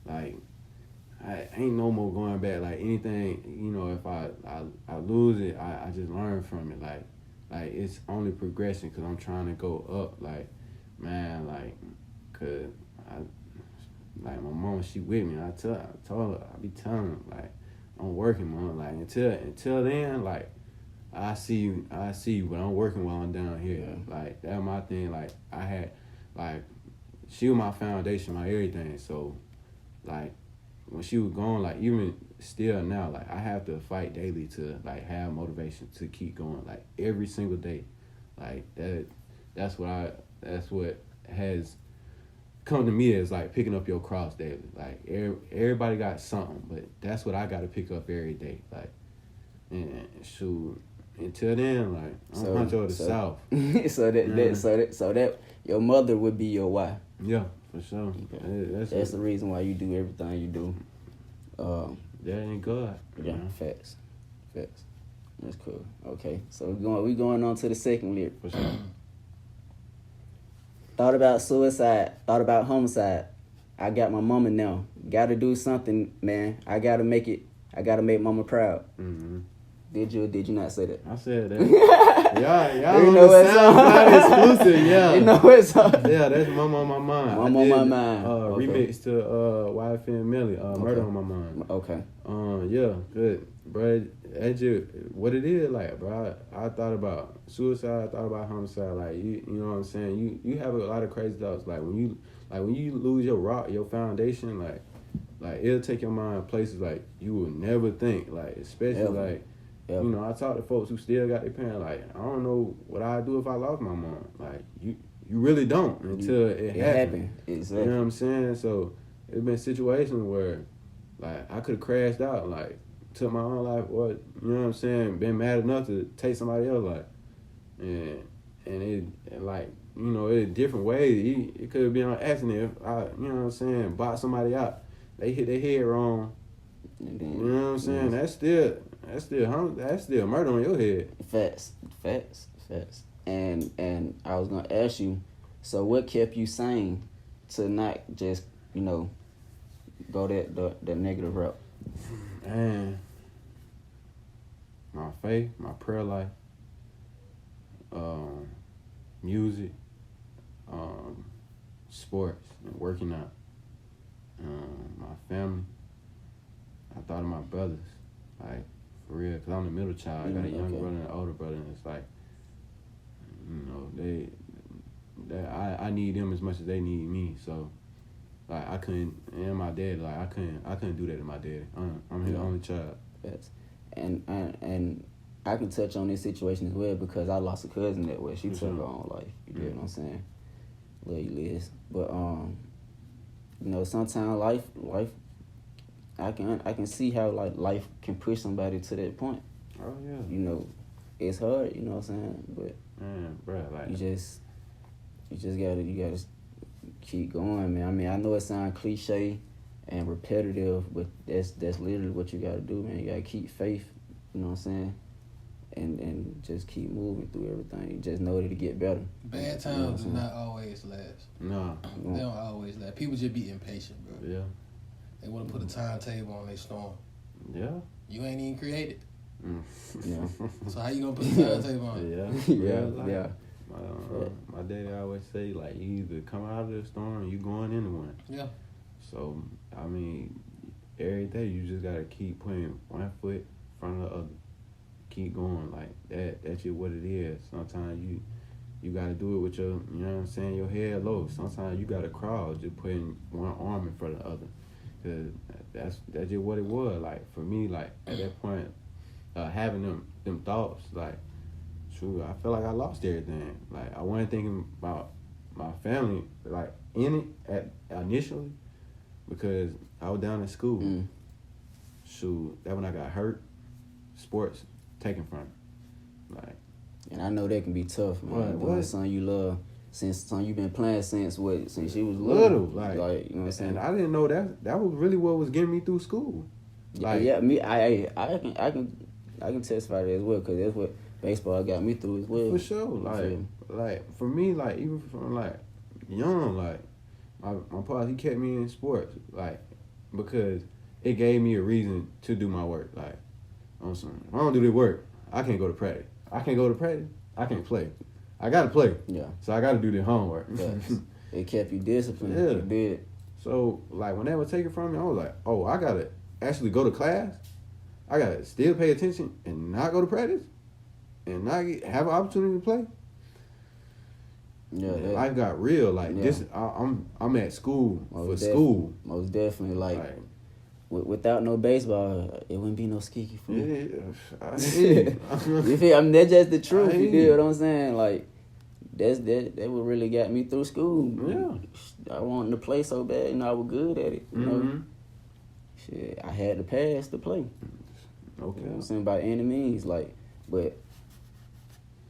Like I ain't no more going back. Like anything, if I lose it, I just learn from it. Like it's only progression because I'm trying to go up. Like, man, like, cause like my mom, she with me. I told her, I be telling her, like, I'm working, mom. Like until then, like, I see you, but I'm working while I'm down here. Yeah. Like that's my thing. Like I had, like, she was my foundation, my everything. So, like, when she was gone, like even still now, like I have to fight daily to like have motivation to keep going, like every single day, like that's what has come to me as like picking up your cross daily. Like everybody got something, but that's what I got to pick up every day. Like, and shoot, until then, like I'm Huncho of the South. so that your mother would be your why. Yeah, for sure. Okay. That's the reason why you do everything you do. That ain't God. Yeah, facts. That's cool. Okay, so we going on to the second lyric. For sure. Thought about suicide. Thought about homicide. I got my mama now. Got to do something, man. I gotta make it. I gotta make mama proud. Mm-hmm. Did you or did you not say that? I said that. y'all you know what's SoundCloud exclusive, yeah. You know what's up? Yeah, that's Mama on My Mind. Mama on My Mind. Okay. Remix to YFN Millie, Murder on My Mind. Okay. Yeah, good. Bro, that's just what it is like, bro. I thought about suicide, I thought about homicide, like you know what I'm saying? You have a lot of crazy thoughts. Like when you lose your rock, your foundation, like it'll take your mind places like you would never think. Like especially Yep. I talk to folks who still got their parents. Like, I don't know what I'd do if I lost my mom. Like, you really don't until it happens. Exactly. You know what I'm saying? So, it's been situations where, like, I could have crashed out, like, took my own life, or, you know what I'm saying, been mad enough to take somebody else's life. And it, like, in different ways. It could have been an accident if I, you know what I'm saying, bought somebody out. They hit their head wrong. And then, you know what I'm saying? That's still murder on your head. Facts. And I was gonna ask you, so what kept you sane to not just, go that negative route? Man, my faith, my prayer life, music, sports, and working out, my family. I thought of my brothers, like, for real, because I'm the middle child. I got a younger brother and an older brother, and it's like, I need them as much as they need me. So, like, I couldn't, and my dad, like, I couldn't do that to my daddy. I'm his only child. Yes. And I can touch on this situation as well because I lost a cousin that way. She took her own life. You know what I'm saying? Love you, Liz. But sometimes life. I can see how like life can push somebody to that point. Oh yeah. It's hard. You know what I'm saying? But man, bro, like you just gotta keep going, man. I mean, I know it sounds cliche and repetitive, but that's literally what you gotta do, man. You gotta keep faith. You know what I'm saying? And just keep moving through everything. You just know that it'll get better. Bad times do not always last. No. They don't always last. People just be impatient, bro. Yeah. They want to put a timetable on their storm. Yeah. You ain't even created. Yeah. So how you gonna put a timetable on it? Yeah. My daddy always say, like, you either come out of the storm or you going into one. Yeah. So, I mean, every day you just gotta keep putting one foot in front of the other. Keep going like that. That's just what it is. Sometimes you gotta do it with your, you know what I'm saying, your head low. Sometimes you gotta crawl, just putting one arm in front of the other. Cause that's just what it was. Like for me, like at that point, having them thoughts, like, true, I felt like I lost everything. Like I wasn't thinking about my family, like in it initially, because I was down in school. Shoot, that when I got hurt, sports taken from me. Like, and I know that can be tough, man. Doing something you love, since you've been playing since she was little. Like you know what I'm saying. And I didn't know that was really what was getting me through school. Like, me, I can testify to that as well, because that's what baseball got me through as well. For sure, like for me, like even from like young, like my pops, he kept me in sports, like because it gave me a reason to do my work. Like if I don't do the work, I can't go to practice. I can't go to practice. I can't play. I gotta play. Yeah. So I gotta do the homework. Yes. It kept you disciplined. Yeah. It did. So like when they would take it from me, I was like, oh, I gotta actually go to class. I gotta still pay attention and not go to practice, and not have an opportunity to play. Yeah, life got real. Like this, I'm at school for school. Most definitely, like without no baseball, it wouldn't be no skiki for me. You feel? I mean, that's just the truth. You feel what I'm saying? Like that what really got me through school. Yeah, I wanted to play so bad, and I was good at it. You know, shit, I had to pass to play. Okay, you know what I'm saying, by any means, like, but.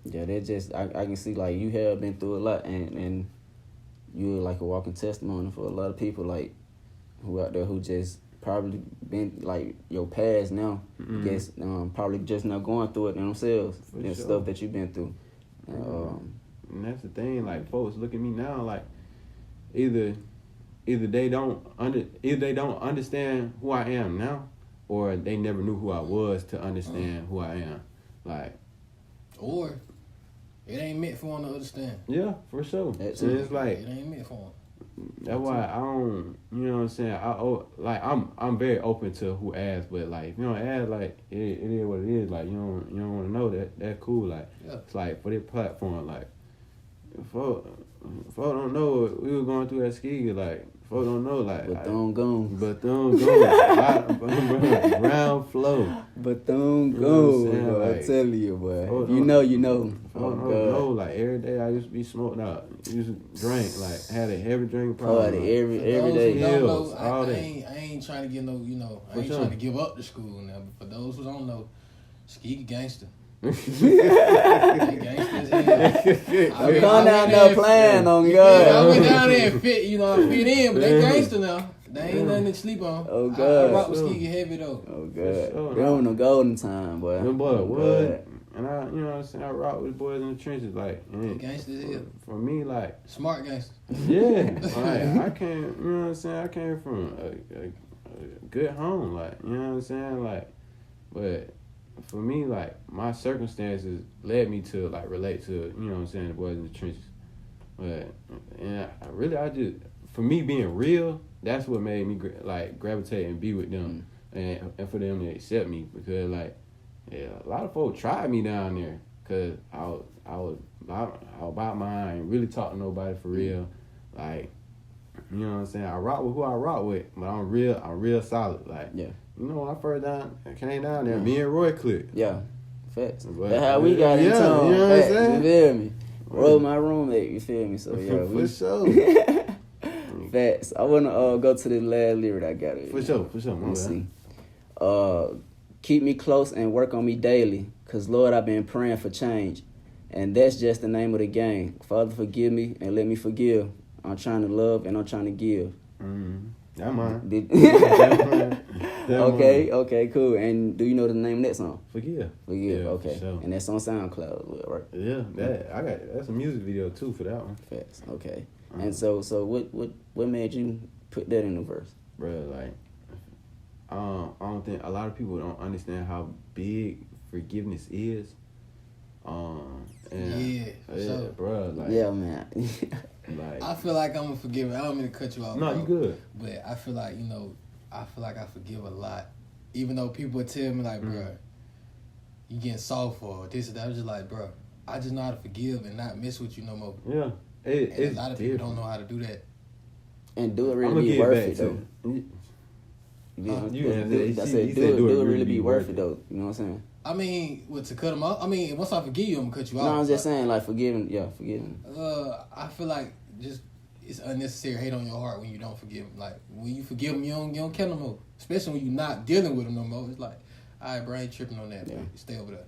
Yeah, that just I can see like you have been through a lot, and you're like a walking testimony for a lot of people like who out there who just probably been like your past now. Guess probably just now going through it themselves and stuff that you've been through. And that's the thing, like folks look at me now like either they don't understand who I am now, or they never knew who I was to understand who I am, like. Or it ain't meant for one to understand. Yeah, for sure. It's like it ain't meant for one. That's why I don't. You know what I'm saying? I'm very open to who asks, but like if you don't ask, like it is what it is. Like you don't want to know that. That's cool. Like it's like for this platform, like folks don't know we were going through at ski. Like folks don't know, like Bethune-Cookman. Ground flow. Bethune-Cookman. I tell you, boy. You know. Folks don't know. Like every day I used to be smoked out. Used to drink. Like had a heavy drink problem. Every day. Hills, I ain't trying to get no. I ain't trying to give up the school now. But for those who don't know, Ski gangster. I'm coming down there playing on God. I went down there and fit in, but they gangster now. They ain't nothing to sleep on. Oh God, I rock with Ski heavy though. Oh God, they're on the golden time, boy. What? And I, you know what I'm saying, I rock with boys in the trenches, like. Gangsters here. For me, like. Smart gangsters. Yeah, like I came, you know what I'm saying. I came from a good home, like you know what I'm saying, like, but. For me, like, my circumstances led me to, like, relate to, you know what I'm saying, the boys in the trenches. But, and I just, for me being real, that's what made me, gravitate and be with them. And for them to accept me. Because, like, yeah, a lot of folks tried me down there. Because I was about mine. I ain't really talk to nobody for real. Like, you know what I'm saying? I rock with who I rock with. But I'm real solid. Like, yeah. You know, when I first came down there, me and Roy clicked. Yeah, facts. That's how we got into you know what I'm saying? You feel me? Roy, my roommate, you feel me? So, yeah. For sure. Facts. I want to go to the last lyric I got it. For sure. Let's see. Keep me close and work on me daily, because, Lord, I've been praying for change. And that's just the name of the game. Father, forgive me and let me forgive. I'm trying to love and I'm trying to give. Mm-hmm. That mine. Okay, cool. And do you know the name of that song? Forgive. Yeah, okay. Sure. And that's on SoundCloud, right? Yeah, that's a music video too for that one. Facts. Okay. And so what made you put that in the verse? Bro, like, I don't think a lot of people don't understand how big forgiveness is. Bro, like, yeah, man. Like, I feel like I'm a forgiver. I don't mean to cut you off. No, you good. But I feel like, I forgive a lot. Even though people would tell me, like, bro, you getting soft or this or that. I was just like, bro, I just know how to forgive and not mess with you no more. Yeah. A lot of people don't know how to do that. And do it really be worth it, though. Do it really be worth it, though. You know what I'm saying? I mean, to cut them off? I mean, once I forgive you, I'm going to cut you off. No, I'm just saying, like, forgiving. I feel like just it's unnecessary hate on your heart when you don't forgive them. Like, when you forgive them, you don't care no more. Especially when you're not dealing with them no more. It's like, all right, bro, I ain't tripping on that. Yeah. Stay over there.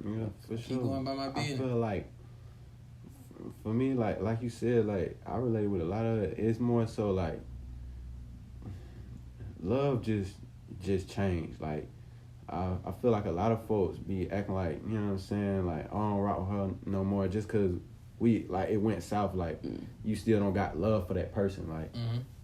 Yeah, for sure. Keep going by my business. I feel like, for me, like you said, like, I relate with a lot of it. It's more so, like, love just changed. Like, I feel like a lot of folks be acting like, you know what I'm saying, like, I don't rock with her no more just because it went south. Like, you still don't got love for that person. Like,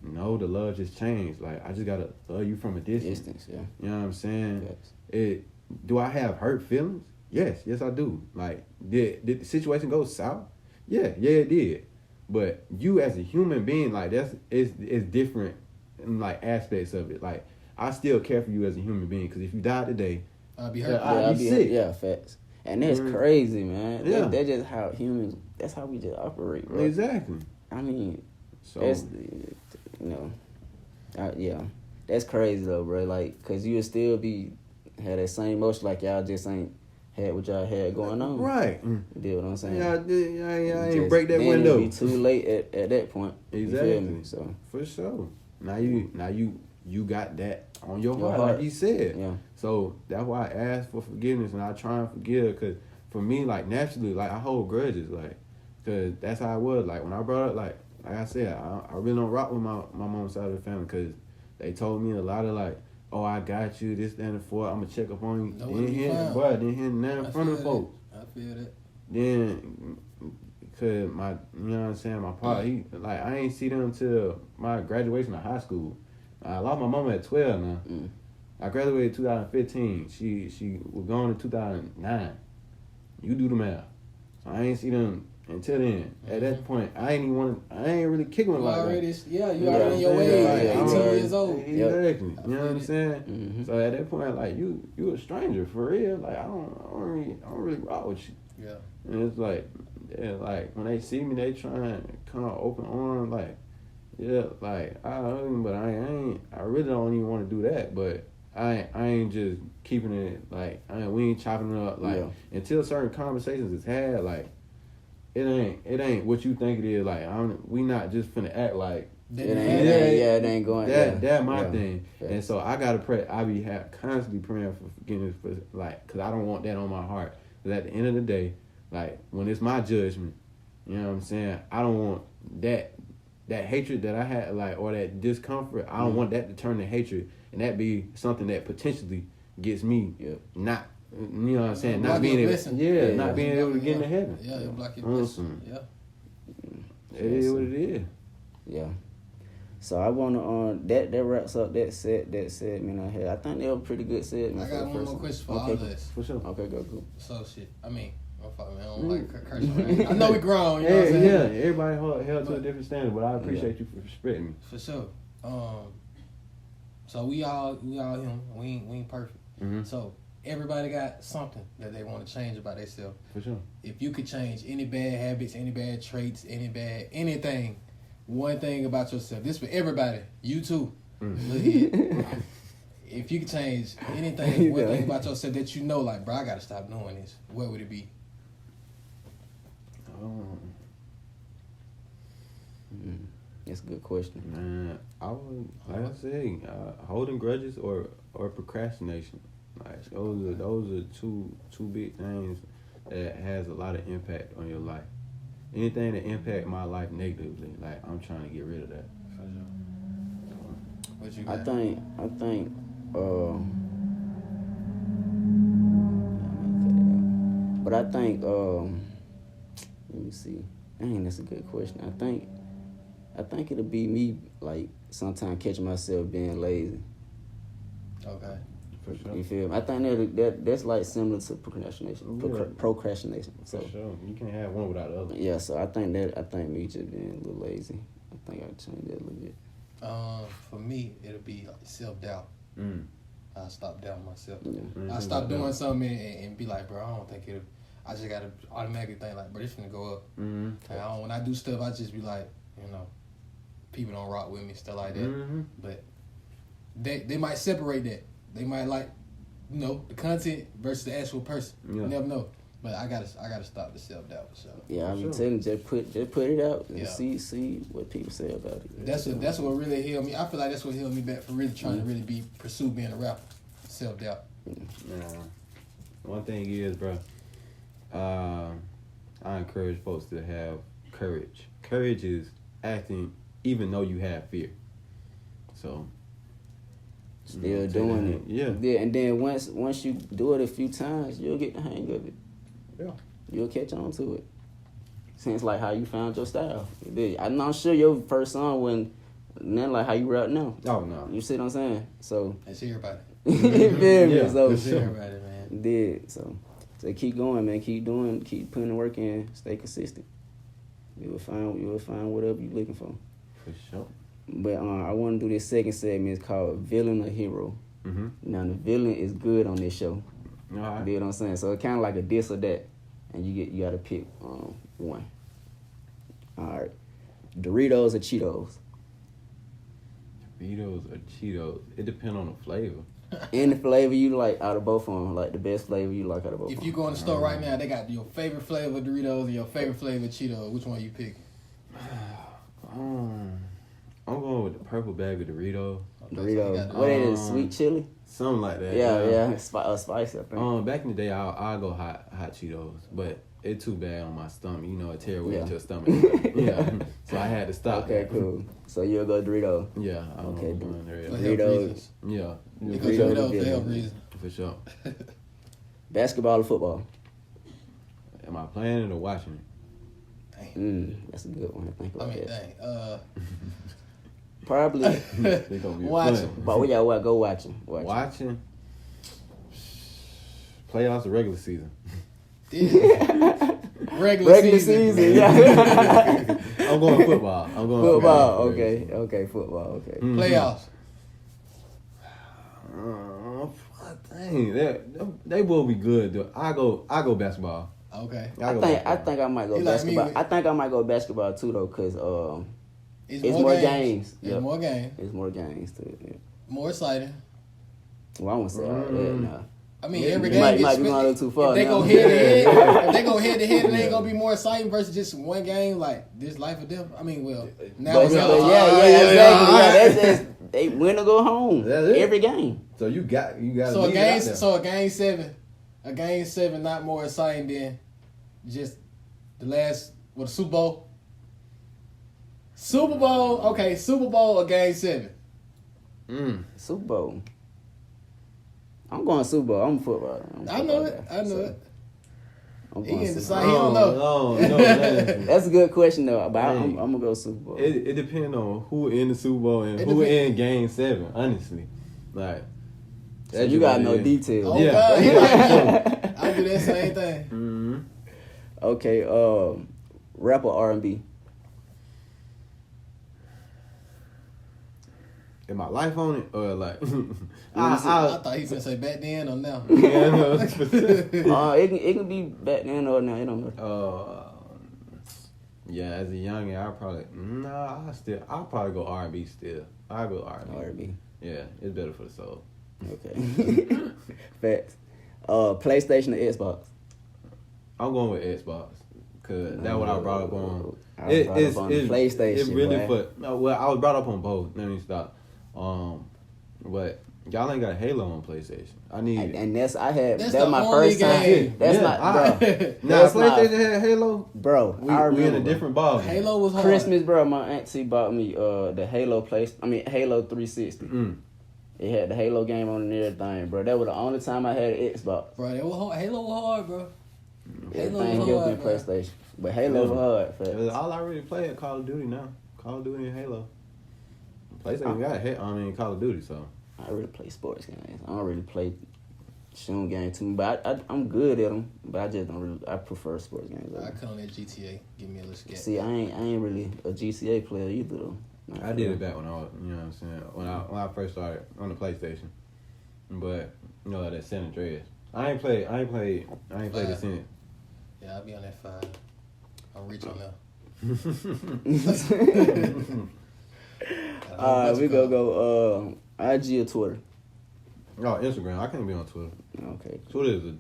no, the love just changed. Like, I just got to love you from a distance. Yeah. You know what I'm saying? Yes. Do I have hurt feelings? Yes, I do. Like, did the situation go south? Yeah, it did. But you as a human being, like, it's different in, like, aspects of it. Like, I still care for you as a human being, because if you died today, I'll be hurt. I'll be sick. Yeah, facts. And that's crazy, man. Yeah. That's just how humans, that's how we just operate, bro. Exactly. I mean, So, that's, yeah. That's crazy, though, bro. Like, because you'll still have that same emotion, like y'all just ain't had what y'all had going on. Right. You know what I'm saying? Yeah, I ain't break that window. It'd be too late at that point. Exactly. You feel me? So, for sure. Now you got that on your heart, like you said. Yeah. So that's why I ask for forgiveness, and I try and forgive, because for me, like, naturally, like, I hold grudges, like, because that's how I was. Like, when I brought up, like I said, I really don't rock with my mom's side of the family, because they told me a lot of, like, oh, I got you, this, that, and the fourth, I'm going to check up on you. Didn't hear nothing in front of folks. I feel that. Then, because you know what I'm saying, my father, I ain't see them till my graduation of high school. I lost my mama at 12 now. I graduated 2015. She was gone in 2009. You do the math. So I ain't see them until then. At that point, I ain't really kicking with like that. You already in your way. 18 years old. Exactly. You know what I'm saying? Mm-hmm. So at that point, like, you a stranger for real. Like, I don't really rock with you. Yeah. And it's like, yeah, like, when they see me, they try and come out open arms, like, yeah, like, I really don't even want to do that, but I ain't just keeping it, like, we ain't chopping it up, like, until certain conversations is had, like, it ain't what you think it is, like, we not just finna act like it ain't going. That my thing. Fair. And so I gotta pray. I be constantly praying for forgiveness, for, like, cause I don't want that on my heart. Cause at the end of the day, like, when it's my judgment, you know what I'm saying, I don't want that hatred that I had, like, or that discomfort, I don't want that to turn to hatred, and that be something that potentially gets me not, you know what I'm saying, not being able, not being able to get into heaven. Yeah, it'll block your blessing. Yeah. It is what it is. Yeah. So I wanna that wraps up that segment I had. I think they were pretty good segment. I got one more question for all of us. For sure. Okay, go cool. So shit. I mean, I don't like cursing. I know we grown, you know what I'm saying? Yeah, everybody held to a different standard, but I appreciate you for respecting me. For sure. So we all him. We ain't perfect. Mm-hmm. So everybody got something that they want to change about themselves. For sure. If you could change any bad habits, any bad traits, anything, one thing about yourself. This for everybody. You too. If you could change anything, one thing about yourself that you know, like, bro, I gotta stop doing this, what would it be? That's a good question. Man, I would, like I said, holding grudges or procrastination. Like, those are two big things that has a lot of impact on your life. Anything that impact my life negatively, like, I'm trying to get rid of that. What you got? I think but I think let me see. Dang, that's a good question. I think it'll be me, like, sometimes catching myself being lazy. Okay. For sure. You feel me? I think that's like similar to procrastination. Procrastination. So, for sure. You can't have one without the other. Yeah, so I think me just being a little lazy. I think I'll change that a little bit. For me, it'll be like self-doubt. I stop doubting myself. Yeah. I stop doing something and be like, bro, I don't think it'll. I just gotta automatically think like, bro, this finna go up. Mm-hmm. When I do stuff, I just be like, you know, people don't rock with me, stuff like that. Mm-hmm. But they might separate that. They might like, you know, the content versus the actual person. You never know. But I gotta stop the self-doubt for sure. Yeah, I'm telling you, just put it out and see what people say about it. That's what really held me. I feel like that's what held me back for really trying to really pursue being a rapper. Self-doubt. Yeah. One thing is, bro, I encourage folks to have courage. Courage is acting even though you have fear. So Still doing it. Yeah. And then once you do it a few times, you'll get the hang of it. Yeah. You'll catch on to it. Seems like how you found your style. I'm not sure your first song wasn't nothing like how you rap now. Oh no. You see what I'm saying? So That's everybody. you feel me? Yeah, So That's everybody, man. did. So keep going, man. Keep doing. Keep putting the work in. Stay consistent. You will find whatever you're looking for. For sure. But I want to do this second segment. It's called Villain or Hero. Mm-hmm. Now the villain is good on this show. All right. You know what I'm saying? So it's kind of like a this or that, and you got to pick one. All right, Doritos or Cheetos? Doritos or Cheetos? It depends on the flavor. Any flavor you like out of both of them, like the best flavor you like out of both. If you go in the store right now, they got your favorite flavor of Doritos and your favorite flavor of Cheetos. Which one you picking? I'm going with the purple bag of Doritos. Doritos. What is it? Sweet chili? Something like that. Yeah. Spicy, I think. Back in the day, I'll go hot Cheetos, but it's too bad on my stomach. You know, it tear away Yeah. your stomach. Yeah, so I had to stop. Okay, that. cool. So you'll go Dorito. Yeah. Okay, For Doritos. health Doritos. reasons. Yeah, Because Doritos Doritos is for health good. reasons. for sure. Basketball or football? Am I playing it or watching it? That's a good one. I think I about mean, that. dang. Probably. They gonna be Watch fun. it. But yeah, go watching. Watching. Playoffs or regular season? Regular season. Yeah. I'm going football. Football. Okay. Football. Okay. Playoffs. Dang, they will be good. Though. I go basketball. Okay. I think I might go You like me basketball. with- I think I might go basketball too though, cause It's more games. It's Yeah. more games. It's more games to it. Yeah. More exciting. Well, I won't say all that now. I mean, Yeah, every you game might gets be going a little too far If they now. go head to head, if they go head to head, it ain't gonna be more exciting versus just one game like this life or death. I mean, well, now But it's yeah, all- exactly. Yeah, that's just they win or go home That's it. every game. So you got So a game seven, not more exciting than just the last the Super Bowl. Super Bowl or game 7. Super Bowl. I'm going Super Bowl. I'm a footballer. I know it. I'm He going in the Super side. Bowl. He don't know. No, That's a good question though. But Hey. I'm gonna go Super Bowl. It depends on who in the Super Bowl and It who depend- in Game 7. Honestly, like So you gotta know details. Oh Yeah. God, he like, I do that same thing. Mm-hmm. Okay. Rap or R&B? Am my life on it or like? I thought he was gonna say back then or now. Yeah, no. It can be back then or now. It don't matter. Yeah, as a youngin', I'll probably go R&B still. I'll go R&B. R&B. Yeah, it's better for the soul. Okay. Facts. PlayStation or Xbox? I'm going with Xbox because that's what I was brought up on. I was brought up on the PlayStation. It really boy. I was brought up on both. Let me stop. But y'all ain't got Halo on PlayStation. I need it. And that's That's that was the my only first time. game. That's Yeah, not Now that's PlayStation not, had Halo. bro. We I remember in a different ball. Halo was hard. Christmas, bro. My auntie bought me the Halo Halo 360. It had the Halo game on and everything, bro. That was the only time I had an Xbox. Bro, that was hard. Halo was hard, bro. Everything was else hard, been bro. PlayStation, but Halo was hard. Facts. All I really play is Call of Duty now. Call of Duty and Halo. PlayStation got Call of Duty, so. I really play sports games. I don't really play shooting games too, but I'm good at them. But I just don't really. I prefer sports games. I cut on that GTA. Give me a little scat. See, I ain't really a GTA player either though. Not I for did real. it back when I was, you know what I'm saying, when I first started on the PlayStation. But you know that San Andreas. I ain't played it since. Yeah, I'll be on that 5. I'm rich on that. We go IG or Twitter. Oh, Instagram. I can't be on Twitter. Okay. Twitter is a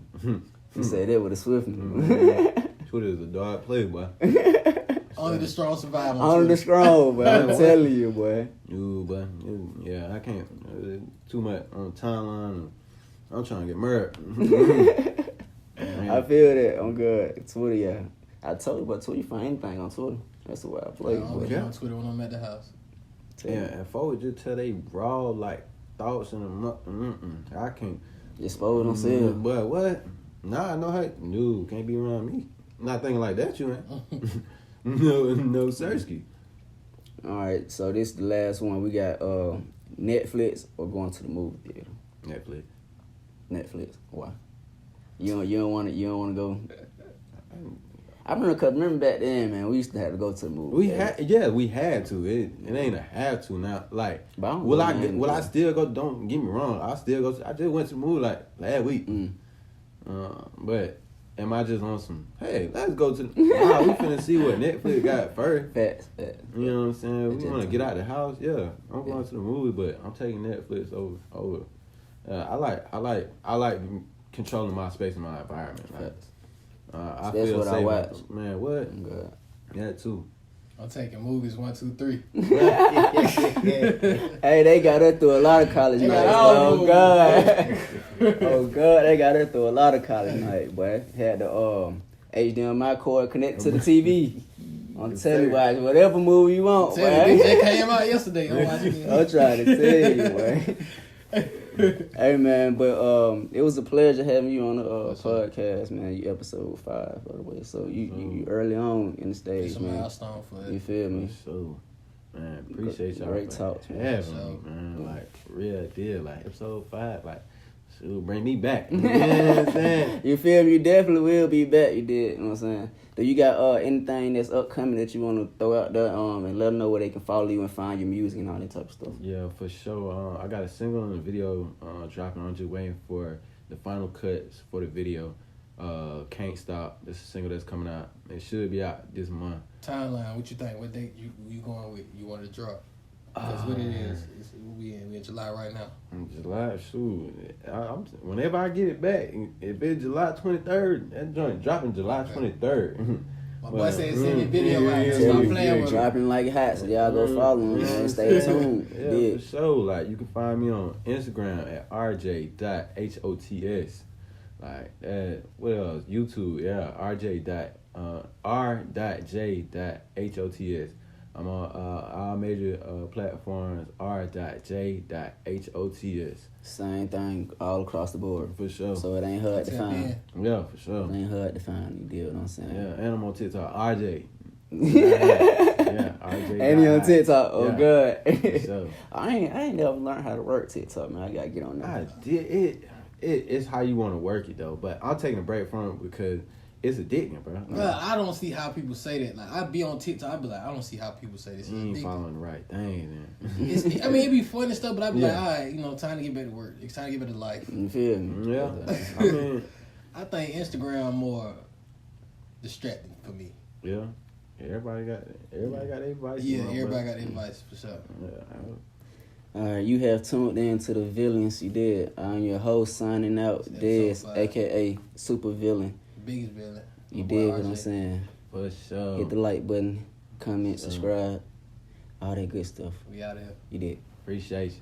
You said that with a swift. Mm-hmm. Twitter is a dark place, boy. Only the strong survive on On the Twitter. strong, but I'm telling you, boy. Ooh, but yeah, I can't. Too much on the timeline. I'm trying to get murdered. I feel that. I'm good. Twitter, yeah. I told you about Twitter. You find anything on Twitter. That's the way I play. I don't boy. be on Twitter when I'm at the house. Yeah, and folks just tell they raw like thoughts and I can't Expose themselves. But what? Nah, no, hey, no, can't be around me. Not thinking like that, you ain't. no, Sersky. All right, so this is the last one. We got Netflix or going to the movie theater. Netflix. Why? You don't want to go. I remember back then, man. We used to have to go to the movie. We had to. It ain't a have to now. Like, will I still go? Don't get me wrong. I still go. I just went to the movie like last week. But am I just on some? Hey, let's go to. We finna see what Netflix got first. Facts. You know what I'm saying? We want to get out the house. Yeah, I'm going to the movie, but I'm taking Netflix over. I like controlling my space and my environment. Like, I that's feel what safe. I watch. Man, what? God. That too. I'm taking movies 1, 2, 3. Hey, they got her through a lot of college nights. Oh God. Oh God, they got her through a lot of college nights, boy. Had the HDMI cord connected to the TV. I'm telling you, watch whatever movie you want, boy. It came out yesterday. I'm trying to tell you, boy. Hey man, but it was a pleasure having you on the podcast, man. You episode 5, by the way. So you early on in the stage, man. Milestone for it. You feel me? So, man, appreciate y'all. Great talks, man. Having me, man. Like, real deal. Like, episode 5, like, shoot, bring me back. You know what I'm saying? You feel me? You definitely will be back. You did. You know what I'm saying? Do you got anything that's upcoming that you want to throw out there and let them know where they can follow you and find your music and all that type of stuff? Yeah, for sure. I got a single and a video dropping. I'm just waiting for the final cuts for the video. Can't Stop. This is a single that's coming out. It should be out this month. Timeline, what you think? What date you going with? You want to drop? Because what it is, we in July right now. July, shoot. Whenever I get it back, if it's July 23rd, that joint dropping July 23rd. My boy said send me video out. Stop playing with dropping like hot, so y'all go follow him, man. Stay tuned. Yeah, for sure. Like, you can find me on Instagram at rj.hots. Like that. What else? YouTube, yeah, r.j.hots. I'm on all major platforms, r.j.hots. Same thing all across the board. For sure. So it ain't hard to find. Yeah, for sure. It ain't hard to find. You deal what I'm saying? Yeah, and I'm on TikTok, RJ. Yeah, RJ. And he on TikTok. Oh, yeah. good. For sure. I ain't never learned how to work TikTok, man. I gotta get on that. I did. It's how you want to work it, though. But I'm taking a break from it because it's addicting, bro. Well, I don't see how people say that. Like, I be on TikTok, I be like, I don't see how people say this. You ain't following the right thing, man. I mean, it be fun and stuff, but I be like, all right, time to get back to work. It's time to get back to life. You feel me? Yeah. I mean, I think Instagram more distracting for me. Yeah. Everybody got their advice. Yeah, everybody got their advice for sure. Yeah. You have tuned in to the Villains. You did. I'm your host signing out, Dez, aka Super Villain. Biggest villain. You did what I'm saying. For sure. Hit the like button, comment, subscribe, all that good stuff. We out here. You did. Appreciate you.